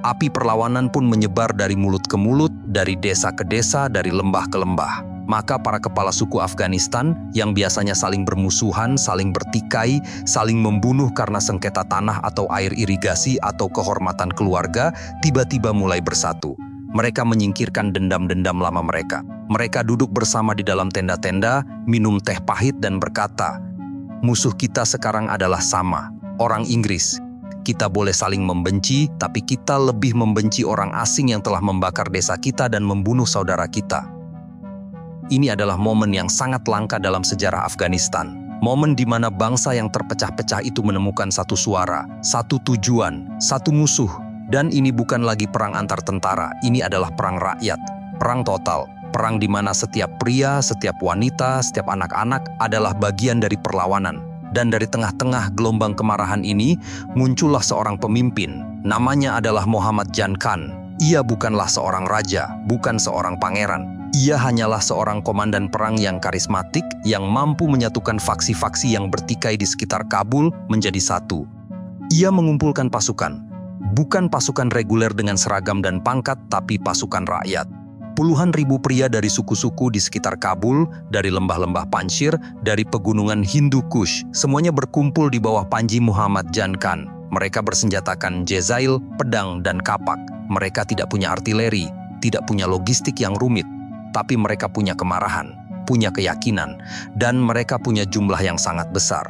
Api perlawanan pun menyebar dari mulut ke mulut, dari desa ke desa, dari lembah ke lembah. Maka para kepala suku Afghanistan yang biasanya saling bermusuhan, saling bertikai, saling membunuh karena sengketa tanah atau air irigasi atau kehormatan keluarga, tiba-tiba mulai bersatu. Mereka menyingkirkan dendam-dendam lama mereka. Mereka duduk bersama di dalam tenda-tenda, minum teh pahit dan berkata, "Musuh kita sekarang adalah sama, orang Inggris. Kita boleh saling membenci, tapi kita lebih membenci orang asing yang telah membakar desa kita dan membunuh saudara kita." Ini adalah momen yang sangat langka dalam sejarah Afghanistan. Momen di mana bangsa yang terpecah-pecah itu menemukan satu suara, satu tujuan, satu musuh. Dan ini bukan lagi perang antar tentara, ini adalah perang rakyat, perang total. Perang di mana setiap pria, setiap wanita, setiap anak-anak adalah bagian dari perlawanan. Dan dari tengah-tengah gelombang kemarahan ini, muncullah seorang pemimpin. Namanya adalah Muhammad Jan Khan. Ia bukanlah seorang raja, bukan seorang pangeran. Ia hanyalah seorang komandan perang yang karismatik, yang mampu menyatukan faksi-faksi yang bertikai di sekitar Kabul menjadi satu. Ia mengumpulkan pasukan, bukan pasukan reguler dengan seragam dan pangkat, tapi pasukan rakyat. Puluhan ribu pria dari suku-suku di sekitar Kabul, dari lembah-lembah Panjshir, dari pegunungan Hindu Kush, semuanya berkumpul di bawah panji Muhammad Jan Khan. Mereka bersenjatakan jezail, pedang, dan kapak. Mereka tidak punya artileri, tidak punya logistik yang rumit, tapi mereka punya kemarahan, punya keyakinan, dan mereka punya jumlah yang sangat besar.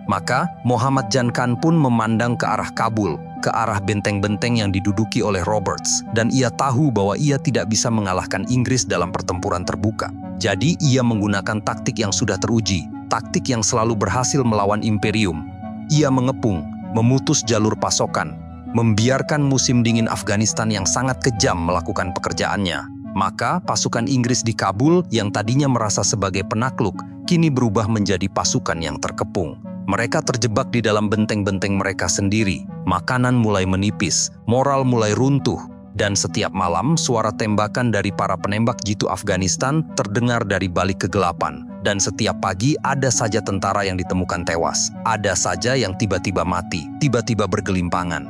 Maka Muhammad Jan Khan pun memandang ke arah Kabul, ke arah benteng-benteng yang diduduki oleh Roberts, dan ia tahu bahwa ia tidak bisa mengalahkan Inggris dalam pertempuran terbuka. Jadi ia menggunakan taktik yang sudah teruji, taktik yang selalu berhasil melawan imperium. Ia mengepung, memutus jalur pasokan, membiarkan musim dingin Afghanistan yang sangat kejam melakukan pekerjaannya. Maka pasukan Inggris di Kabul yang tadinya merasa sebagai penakluk, kini berubah menjadi pasukan yang terkepung. Mereka terjebak di dalam benteng-benteng mereka sendiri, makanan mulai menipis, moral mulai runtuh, dan setiap malam suara tembakan dari para penembak jitu Afghanistan terdengar dari balik kegelapan. Dan setiap pagi ada saja tentara yang ditemukan tewas, ada saja yang tiba-tiba mati, tiba-tiba bergelimpangan.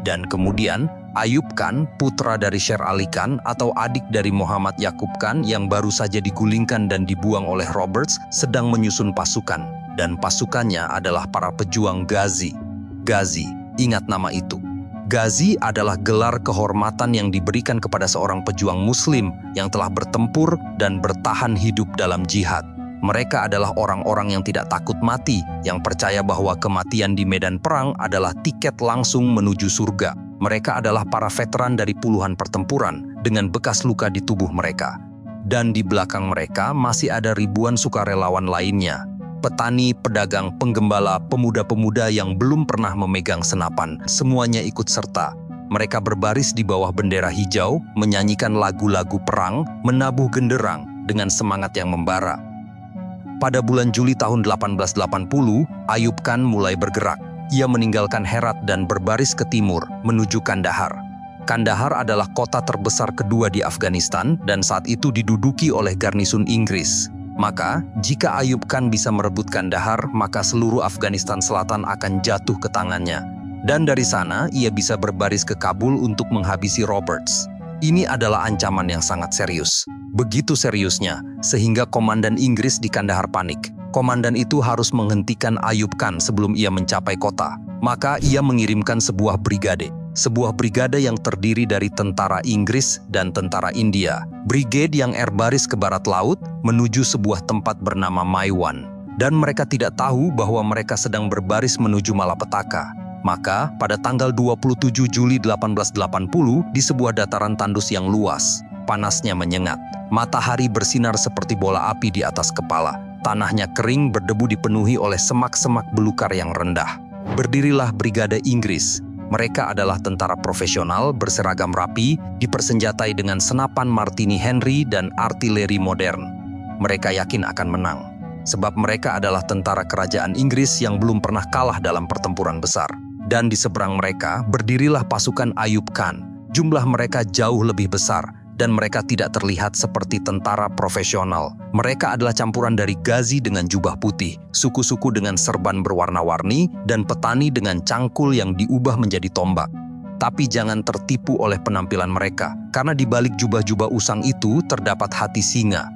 Dan kemudian Ayub Khan, putra dari Sher Ali Khan atau adik dari Muhammad Yaqub Khan yang baru saja digulingkan dan dibuang oleh Roberts, sedang menyusun pasukan. Dan pasukannya adalah para pejuang Ghazi. Ghazi, ingat nama itu. Ghazi adalah gelar kehormatan yang diberikan kepada seorang pejuang Muslim yang telah bertempur dan bertahan hidup dalam jihad. Mereka adalah orang-orang yang tidak takut mati, yang percaya bahwa kematian di medan perang adalah tiket langsung menuju surga. Mereka adalah para veteran dari puluhan pertempuran dengan bekas luka di tubuh mereka. Dan di belakang mereka masih ada ribuan sukarelawan lainnya. Petani, pedagang, penggembala, pemuda-pemuda yang belum pernah memegang senapan, semuanya ikut serta. Mereka berbaris di bawah bendera hijau, menyanyikan lagu-lagu perang, menabuh genderang dengan semangat yang membara. Pada bulan Juli tahun 1880, Ayub Khan mulai bergerak. Ia meninggalkan Herat dan berbaris ke timur, menuju Kandahar. Kandahar adalah kota terbesar kedua di Afghanistan dan saat itu diduduki oleh garnisun Inggris. Maka, jika Ayub Khan bisa merebut Kandahar, maka seluruh Afghanistan Selatan akan jatuh ke tangannya. Dan dari sana, ia bisa berbaris ke Kabul untuk menghabisi Roberts. Ini adalah ancaman yang sangat serius. Begitu seriusnya, sehingga komandan Inggris di Kandahar panik. Komandan itu harus menghentikan Ayub Khan sebelum ia mencapai kota. Maka ia mengirimkan sebuah brigade. Sebuah brigade yang terdiri dari tentara Inggris dan tentara India. Brigade yang berbaris ke barat laut menuju sebuah tempat bernama Maiwan. Dan mereka tidak tahu bahwa mereka sedang berbaris menuju Malapetaka. Maka, pada tanggal 27 Juli 1880, di sebuah dataran tandus yang luas, panasnya menyengat. Matahari bersinar seperti bola api di atas kepala. Tanahnya kering berdebu dipenuhi oleh semak-semak belukar yang rendah. Berdirilah Brigade Inggris. Mereka adalah tentara profesional berseragam rapi, dipersenjatai dengan senapan Martini Henry dan artileri modern. Mereka yakin akan menang, sebab mereka adalah tentara kerajaan Inggris yang belum pernah kalah dalam pertempuran besar. Dan di seberang mereka berdirilah pasukan Ayub Khan. Jumlah mereka jauh lebih besar, dan mereka tidak terlihat seperti tentara profesional. Mereka adalah campuran dari Ghazi dengan jubah putih, suku-suku dengan serban berwarna-warni, dan petani dengan cangkul yang diubah menjadi tombak. Tapi jangan tertipu oleh penampilan mereka, karena di balik jubah-jubah usang itu terdapat hati singa.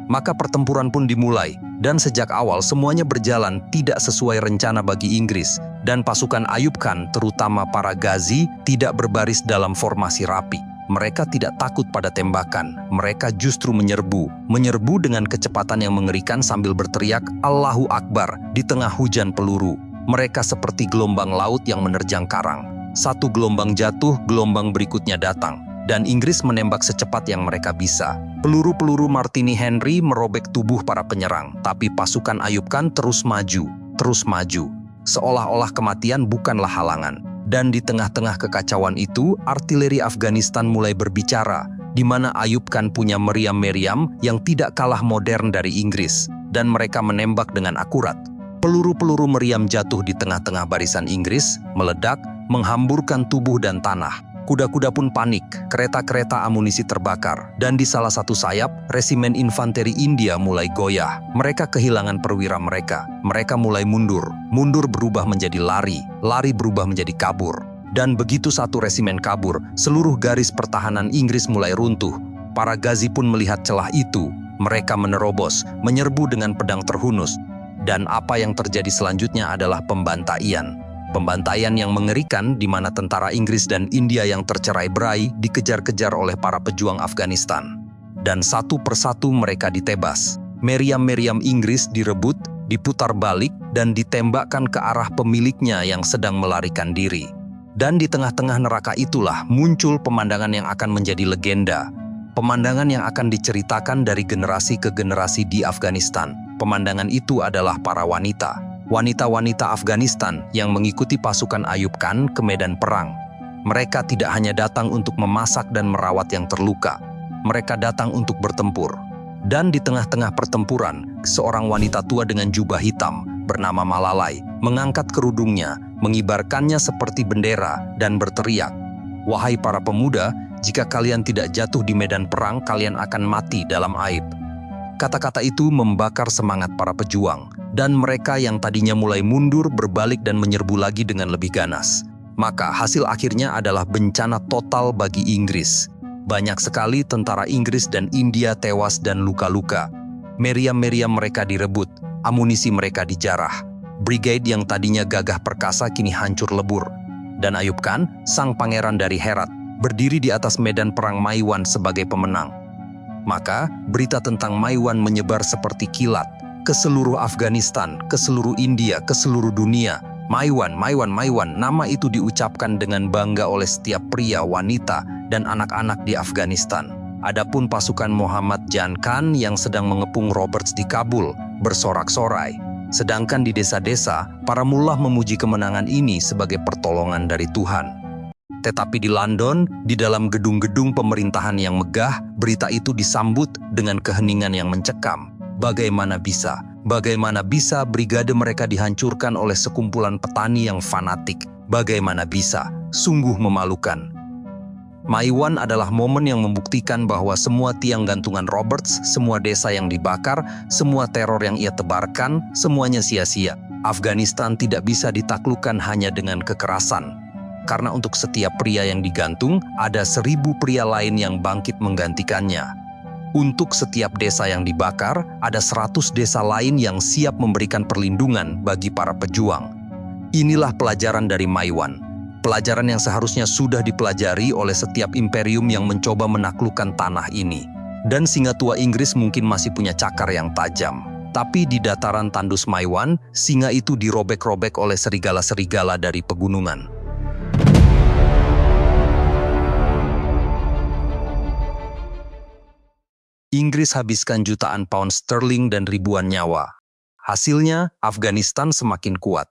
Maka pertempuran pun dimulai, dan sejak awal semuanya berjalan tidak sesuai rencana bagi Inggris, dan pasukan Ayub Khan, terutama para Ghazi, tidak berbaris dalam formasi rapi. Mereka tidak takut pada tembakan, mereka justru menyerbu dengan kecepatan yang mengerikan sambil berteriak Allahu Akbar di tengah hujan peluru. Mereka seperti gelombang laut yang menerjang karang. Satu gelombang jatuh, gelombang berikutnya datang, dan Inggris menembak secepat yang mereka bisa. Peluru-peluru Martini Henry merobek tubuh para penyerang, tapi pasukan Ayub Khan terus maju, seolah-olah kematian bukanlah halangan. Dan di tengah-tengah kekacauan itu, artileri Afghanistan mulai berbicara, di mana Ayub Khan punya meriam-meriam yang tidak kalah modern dari Inggris, dan mereka menembak dengan akurat. Peluru-peluru meriam jatuh di tengah-tengah barisan Inggris, meledak, menghamburkan tubuh dan tanah. Kuda-kuda pun panik, kereta-kereta amunisi terbakar, dan di salah satu sayap, resimen infanteri India mulai goyah. Mereka kehilangan perwira mereka. Mereka mulai mundur berubah menjadi lari, lari berubah menjadi kabur. Dan begitu satu resimen kabur, seluruh garis pertahanan Inggris mulai runtuh. Para Ghazi pun melihat celah itu. Mereka menerobos, menyerbu dengan pedang terhunus. Dan apa yang terjadi selanjutnya adalah pembantaian. Pembantaian yang mengerikan di mana tentara Inggris dan India yang tercerai-berai dikejar-kejar oleh para pejuang Afghanistan. Dan satu persatu mereka ditebas. Meriam-meriam Inggris direbut, diputar balik, dan ditembakkan ke arah pemiliknya yang sedang melarikan diri. Dan di tengah-tengah neraka itulah muncul pemandangan yang akan menjadi legenda. Pemandangan yang akan diceritakan dari generasi ke generasi di Afghanistan. Pemandangan itu adalah para wanita. Wanita-wanita Afghanistan yang mengikuti pasukan Ayub Khan ke medan perang. Mereka tidak hanya datang untuk memasak dan merawat yang terluka. Mereka datang untuk bertempur. Dan di tengah-tengah pertempuran, seorang wanita tua dengan jubah hitam bernama Malalai mengangkat kerudungnya, mengibarkannya seperti bendera dan berteriak, "Wahai para pemuda, jika kalian tidak jatuh di medan perang, kalian akan mati dalam aib." Kata-kata itu membakar semangat para pejuang, dan mereka yang tadinya mulai mundur berbalik dan menyerbu lagi dengan lebih ganas. Maka hasil akhirnya adalah bencana total bagi Inggris. Banyak sekali tentara Inggris dan India tewas dan luka-luka. Meriam-meriam mereka direbut, amunisi mereka dijarah. Brigade yang tadinya gagah perkasa kini hancur lebur. Dan Ayub Khan, sang pangeran dari Herat, berdiri di atas medan perang Maiwan sebagai pemenang. Maka, berita tentang Maiwan menyebar seperti kilat ke seluruh Afghanistan, ke seluruh India, ke seluruh dunia. Maiwan, Maiwan, Maiwan, nama itu diucapkan dengan bangga oleh setiap pria, wanita, dan anak-anak di Afghanistan. Adapun pasukan Muhammad Jan Khan yang sedang mengepung Roberts di Kabul bersorak-sorai. Sedangkan di desa-desa, para mullah memuji kemenangan ini sebagai pertolongan dari Tuhan. Tetapi di London, di dalam gedung-gedung pemerintahan yang megah, berita itu disambut dengan keheningan yang mencekam. Bagaimana bisa brigade mereka dihancurkan oleh sekumpulan petani yang fanatik? Bagaimana bisa? Sungguh memalukan. Maiwan adalah momen yang membuktikan bahwa semua tiang gantungan Roberts, semua desa yang dibakar, semua teror yang ia tebarkan, semuanya sia-sia. Afghanistan tidak bisa ditaklukkan hanya dengan kekerasan. Karena untuk setiap pria yang digantung, ada 1000 pria lain yang bangkit menggantikannya. Untuk setiap desa yang dibakar, ada 100 desa lain yang siap memberikan perlindungan bagi para pejuang. Inilah pelajaran dari Maiwan. Pelajaran yang seharusnya sudah dipelajari oleh setiap imperium yang mencoba menaklukkan tanah ini. Dan singa tua Inggris mungkin masih punya cakar yang tajam. Tapi di dataran tandus Maiwan, singa itu dirobek-robek oleh serigala-serigala dari pegunungan. Inggris habiskan jutaan pound sterling dan ribuan nyawa. Hasilnya, Afghanistan semakin kuat.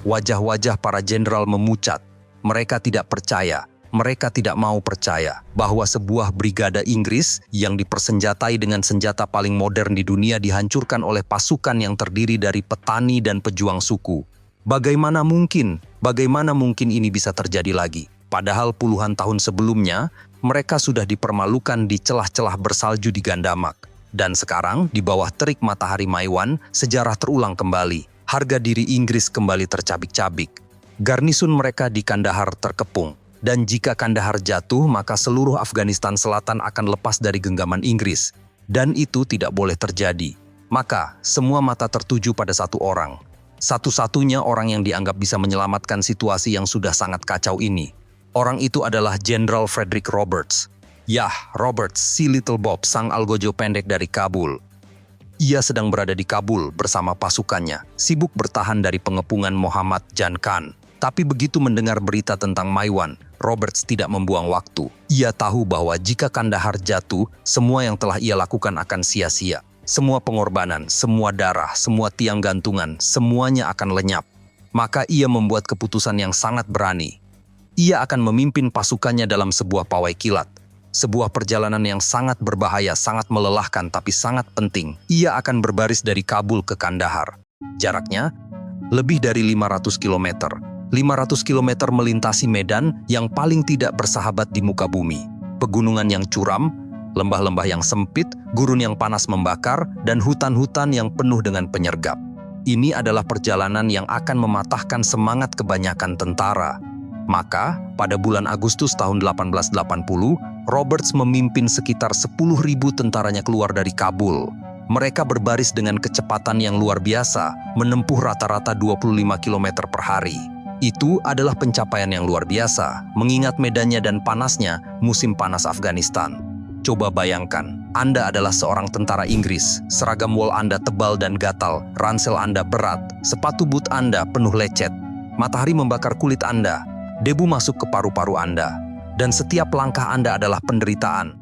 Wajah-wajah para jenderal memucat. Mereka tidak percaya, mereka tidak mau percaya bahwa sebuah brigade Inggris yang dipersenjatai dengan senjata paling modern di dunia dihancurkan oleh pasukan yang terdiri dari petani dan pejuang suku. Bagaimana mungkin ini bisa terjadi lagi? Padahal puluhan tahun sebelumnya, mereka sudah dipermalukan di celah-celah bersalju di Gandamak. Dan sekarang, di bawah terik matahari Maiwan, sejarah terulang kembali. Harga diri Inggris kembali tercabik-cabik. Garnisun mereka di Kandahar terkepung. Dan jika Kandahar jatuh, maka seluruh Afghanistan Selatan akan lepas dari genggaman Inggris. Dan itu tidak boleh terjadi. Maka, semua mata tertuju pada satu orang. Satu-satunya orang yang dianggap bisa menyelamatkan situasi yang sudah sangat kacau ini. Orang itu adalah Jenderal Frederick Roberts. Yah, Roberts, si Little Bob, sang algojo pendek dari Kabul. Ia sedang berada di Kabul bersama pasukannya, sibuk bertahan dari pengepungan Muhammad Jan Khan. Tapi begitu mendengar berita tentang Maiwan, Roberts tidak membuang waktu. Ia tahu bahwa jika Kandahar jatuh, semua yang telah ia lakukan akan sia-sia. Semua pengorbanan, semua darah, semua tiang gantungan, semuanya akan lenyap. Maka ia membuat keputusan yang sangat berani. Ia akan memimpin pasukannya dalam sebuah pawai kilat. Sebuah perjalanan yang sangat berbahaya, sangat melelahkan, tapi sangat penting. Ia akan berbaris dari Kabul ke Kandahar. Jaraknya lebih dari 500 km. 500 km melintasi medan yang paling tidak bersahabat di muka bumi. Pegunungan yang curam, lembah-lembah yang sempit, gurun yang panas membakar, dan hutan-hutan yang penuh dengan penyergap. Ini adalah perjalanan yang akan mematahkan semangat kebanyakan tentara. Maka, pada bulan Agustus tahun 1880, Roberts memimpin sekitar 10.000 tentaranya keluar dari Kabul. Mereka berbaris dengan kecepatan yang luar biasa, menempuh rata-rata 25 km per hari. Itu adalah pencapaian yang luar biasa, mengingat medannya dan panasnya musim panas Afghanistan. Coba bayangkan, Anda adalah seorang tentara Inggris, seragam wol Anda tebal dan gatal, ransel Anda berat, sepatu boot Anda penuh lecet, matahari membakar kulit Anda, debu masuk ke paru-paru Anda, dan setiap langkah Anda adalah penderitaan.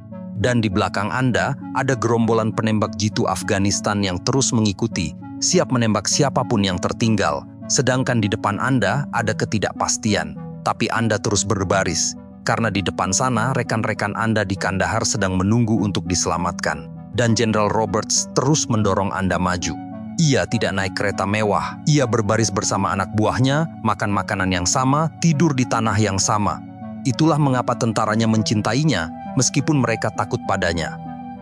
Dan di belakang Anda ada gerombolan penembak jitu Afghanistan yang terus mengikuti, siap menembak siapapun yang tertinggal. Sedangkan di depan Anda ada ketidakpastian, tapi Anda terus berbaris. Karena di depan sana rekan-rekan Anda di Kandahar sedang menunggu untuk diselamatkan. Dan Jenderal Roberts terus mendorong Anda maju. Ia tidak naik kereta mewah, ia berbaris bersama anak buahnya, makan makanan yang sama, tidur di tanah yang sama. Itulah mengapa tentaranya mencintainya, meskipun mereka takut padanya.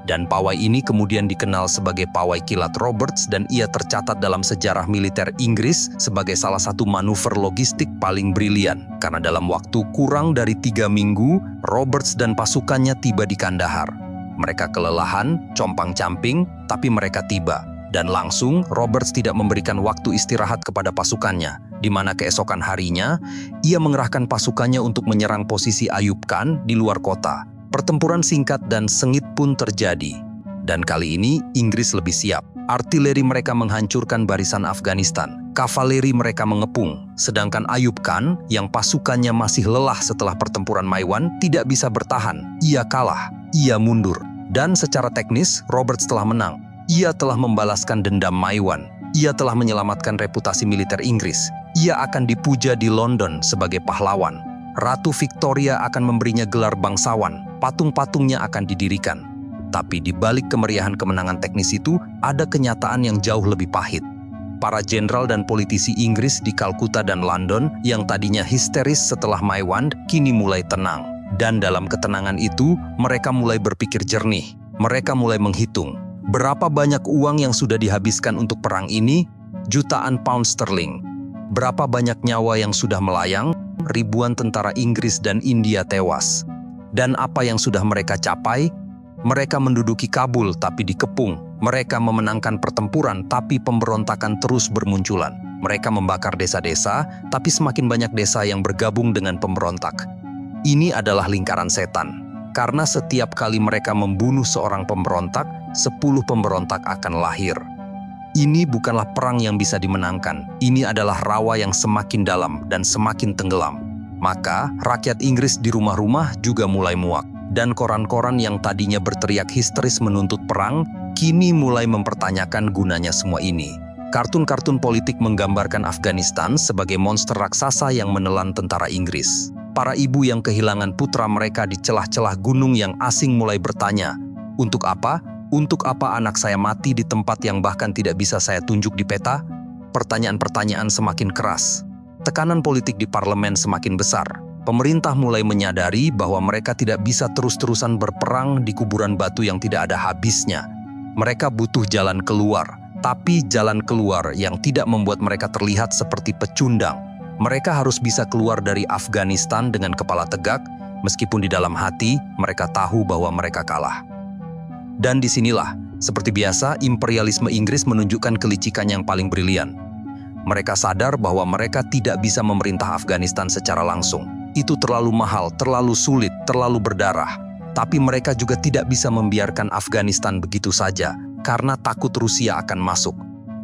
Dan pawai ini kemudian dikenal sebagai pawai kilat Roberts dan ia tercatat dalam sejarah militer Inggris sebagai salah satu manuver logistik paling brilian. Karena dalam waktu kurang dari 3 minggu, Roberts dan pasukannya tiba di Kandahar. Mereka kelelahan, compang-camping, tapi mereka tiba. Dan langsung Roberts tidak memberikan waktu istirahat kepada pasukannya, di mana keesokan harinya, ia mengerahkan pasukannya untuk menyerang posisi Ayub Khan di luar kota. Pertempuran singkat dan sengit pun terjadi. Dan kali ini Inggris lebih siap. Artileri mereka menghancurkan barisan Afghanistan. Kavaleri mereka mengepung. Sedangkan Ayub Khan yang pasukannya masih lelah setelah pertempuran Maiwan tidak bisa bertahan. Ia kalah. Ia mundur. Dan secara teknis Roberts telah menang. Ia telah membalaskan dendam Maiwan. Ia telah menyelamatkan reputasi militer Inggris. Ia akan dipuja di London sebagai pahlawan. Ratu Victoria akan memberinya gelar bangsawan. Patung-patungnya akan didirikan. Tapi di balik kemeriahan kemenangan teknis itu, ada kenyataan yang jauh lebih pahit. Para jenderal dan politisi Inggris di Kalkuta dan London yang tadinya histeris setelah Maiwand, kini mulai tenang. Dan dalam ketenangan itu, mereka mulai berpikir jernih. Mereka mulai menghitung. Berapa banyak uang yang sudah dihabiskan untuk perang ini? Jutaan pound sterling. Berapa banyak nyawa yang sudah melayang? Ribuan tentara Inggris dan India tewas. Dan apa yang sudah mereka capai? Mereka menduduki Kabul tapi dikepung. Mereka memenangkan pertempuran tapi pemberontakan terus bermunculan. Mereka membakar desa-desa, tapi semakin banyak desa yang bergabung dengan pemberontak. Ini adalah lingkaran setan. Karena setiap kali mereka membunuh seorang pemberontak, 10 pemberontak akan lahir. Ini bukanlah perang yang bisa dimenangkan. Ini adalah rawa yang semakin dalam dan semakin tenggelam. Maka, rakyat Inggris di rumah-rumah juga mulai muak. Dan koran-koran yang tadinya berteriak histeris menuntut perang, kini mulai mempertanyakan gunanya semua ini. Kartun-kartun politik menggambarkan Afghanistan sebagai monster raksasa yang menelan tentara Inggris. Para ibu yang kehilangan putra mereka di celah-celah gunung yang asing mulai bertanya, "Untuk apa? Untuk apa anak saya mati di tempat yang bahkan tidak bisa saya tunjuk di peta?" Pertanyaan-pertanyaan semakin keras. Tekanan politik di parlemen semakin besar. Pemerintah mulai menyadari bahwa mereka tidak bisa terus-terusan berperang di kuburan batu yang tidak ada habisnya. Mereka butuh jalan keluar, tapi jalan keluar yang tidak membuat mereka terlihat seperti pecundang. Mereka harus bisa keluar dari Afghanistan dengan kepala tegak, meskipun di dalam hati mereka tahu bahwa mereka kalah. Dan disinilah, seperti biasa, imperialisme Inggris menunjukkan kelicikan yang paling brilian. Mereka sadar bahwa mereka tidak bisa memerintah Afghanistan secara langsung. Itu terlalu mahal, terlalu sulit, terlalu berdarah. Tapi mereka juga tidak bisa membiarkan Afghanistan begitu saja, karena takut Rusia akan masuk.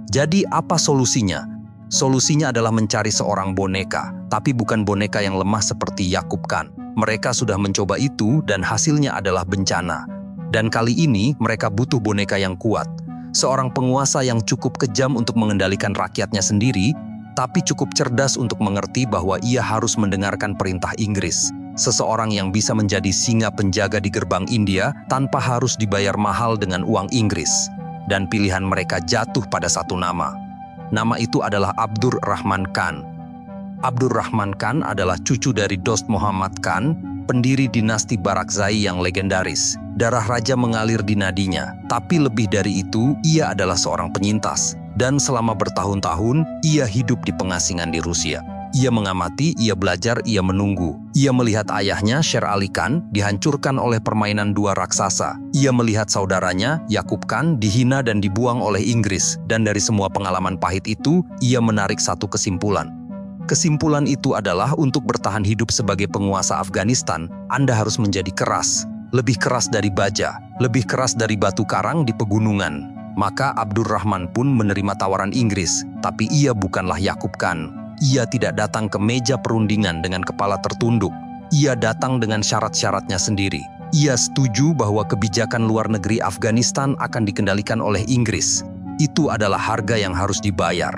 Jadi apa solusinya? Solusinya adalah mencari seorang boneka, tapi bukan boneka yang lemah seperti Yaqub Khan. Mereka sudah mencoba itu dan hasilnya adalah bencana. Dan kali ini mereka butuh boneka yang kuat. Seorang penguasa yang cukup kejam untuk mengendalikan rakyatnya sendiri, tapi cukup cerdas untuk mengerti bahwa ia harus mendengarkan perintah Inggris. Seseorang yang bisa menjadi singa penjaga di gerbang India tanpa harus dibayar mahal dengan uang Inggris. Dan pilihan mereka jatuh pada satu nama. Nama itu adalah Abdur Rahman Khan. Abdur Rahman Khan adalah cucu dari Dost Muhammad Khan, pendiri dinasti Barakzai yang legendaris. Darah raja mengalir di nadinya, tapi lebih dari itu, ia adalah seorang penyintas. Dan selama bertahun-tahun, ia hidup di pengasingan di Rusia. Ia mengamati, ia belajar, ia menunggu. Ia melihat ayahnya, Sher Ali Khan, dihancurkan oleh permainan dua raksasa. Ia melihat saudaranya, Yaqub Khan, dihina dan dibuang oleh Inggris. Dan dari semua pengalaman pahit itu, ia menarik satu kesimpulan. Kesimpulan itu adalah untuk bertahan hidup sebagai penguasa Afghanistan, Anda harus menjadi keras. Lebih keras dari baja, lebih keras dari batu karang di pegunungan. Maka Abdur Rahman pun menerima tawaran Inggris, tapi ia bukanlah Yaqub Khan. Ia tidak datang ke meja perundingan dengan kepala tertunduk. Ia datang dengan syarat-syaratnya sendiri. Ia setuju bahwa kebijakan luar negeri Afghanistan akan dikendalikan oleh Inggris. Itu adalah harga yang harus dibayar.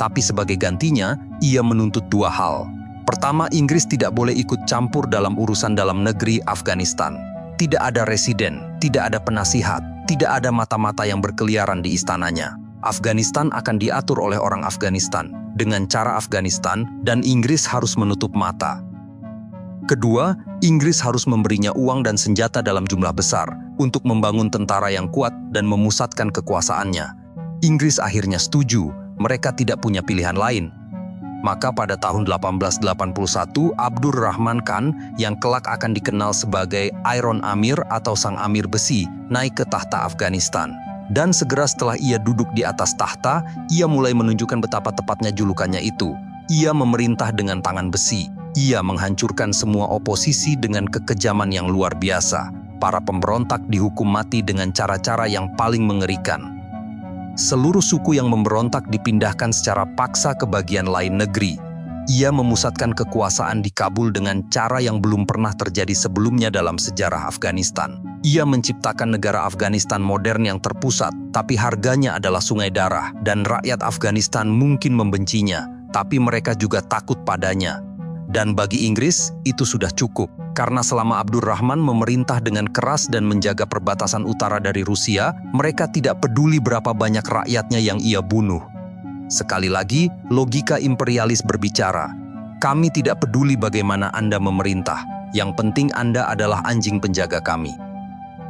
Tapi sebagai gantinya, ia menuntut dua hal. Pertama, Inggris tidak boleh ikut campur dalam urusan dalam negeri Afghanistan. Tidak ada residen, tidak ada penasihat, tidak ada mata-mata yang berkeliaran di istananya. Afghanistan akan diatur oleh orang Afghanistan dengan cara Afghanistan, dan Inggris harus menutup mata. Kedua, Inggris harus memberinya uang dan senjata dalam jumlah besar untuk membangun tentara yang kuat dan memusatkan kekuasaannya. Inggris akhirnya setuju, mereka tidak punya pilihan lain. Maka pada tahun 1881, Abdur Rahman Khan yang kelak akan dikenal sebagai Iron Amir atau Sang Amir Besi naik ke tahta Afghanistan. Dan segera setelah ia duduk di atas tahta, ia mulai menunjukkan betapa tepatnya julukannya itu. Ia memerintah dengan tangan besi. Ia menghancurkan semua oposisi dengan kekejaman yang luar biasa. Para pemberontak dihukum mati dengan cara-cara yang paling mengerikan. Seluruh suku yang memberontak dipindahkan secara paksa ke bagian lain negeri. Ia memusatkan kekuasaan di Kabul dengan cara yang belum pernah terjadi sebelumnya dalam sejarah Afghanistan. Ia menciptakan negara Afghanistan modern yang terpusat, tapi harganya adalah sungai darah, dan rakyat Afghanistan mungkin membencinya, tapi mereka juga takut padanya. Dan bagi Inggris, itu sudah cukup. Karena selama Abdur Rahman memerintah dengan keras dan menjaga perbatasan utara dari Rusia, mereka tidak peduli berapa banyak rakyatnya yang ia bunuh. Sekali lagi, logika imperialis berbicara. Kami tidak peduli bagaimana Anda memerintah. Yang penting Anda adalah anjing penjaga kami.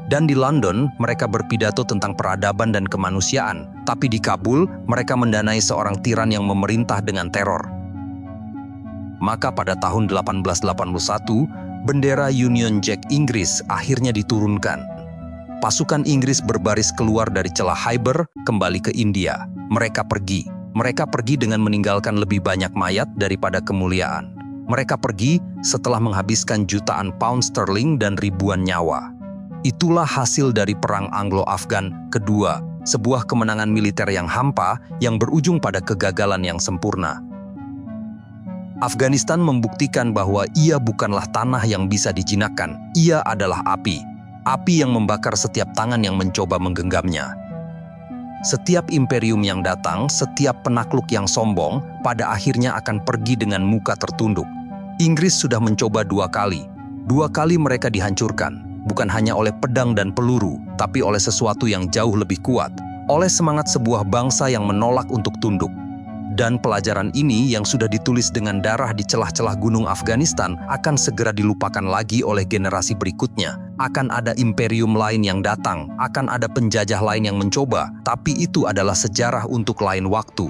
Dan di London, mereka berpidato tentang peradaban dan kemanusiaan. Tapi di Kabul, mereka mendanai seorang tiran yang memerintah dengan teror. Maka pada tahun 1881, bendera Union Jack Inggris akhirnya diturunkan. Pasukan Inggris berbaris keluar dari celah Khyber kembali ke India. Mereka pergi. Mereka pergi dengan meninggalkan lebih banyak mayat daripada kemuliaan. Mereka pergi setelah menghabiskan jutaan pound sterling dan ribuan nyawa. Itulah hasil dari Perang Anglo-Afgan kedua, sebuah kemenangan militer yang hampa yang berujung pada kegagalan yang sempurna. Afghanistan membuktikan bahwa ia bukanlah tanah yang bisa dijinakkan. Ia adalah api. Api yang membakar setiap tangan yang mencoba menggenggamnya. Setiap imperium yang datang, setiap penakluk yang sombong, pada akhirnya akan pergi dengan muka tertunduk. Inggris sudah mencoba dua kali. Dua kali mereka dihancurkan, bukan hanya oleh pedang dan peluru, tapi oleh sesuatu yang jauh lebih kuat, oleh semangat sebuah bangsa yang menolak untuk tunduk. Dan pelajaran ini yang sudah ditulis dengan darah di celah-celah gunung Afghanistan akan segera dilupakan lagi oleh generasi berikutnya. Akan ada imperium lain yang datang, akan ada penjajah lain yang mencoba, tapi itu adalah sejarah untuk lain waktu.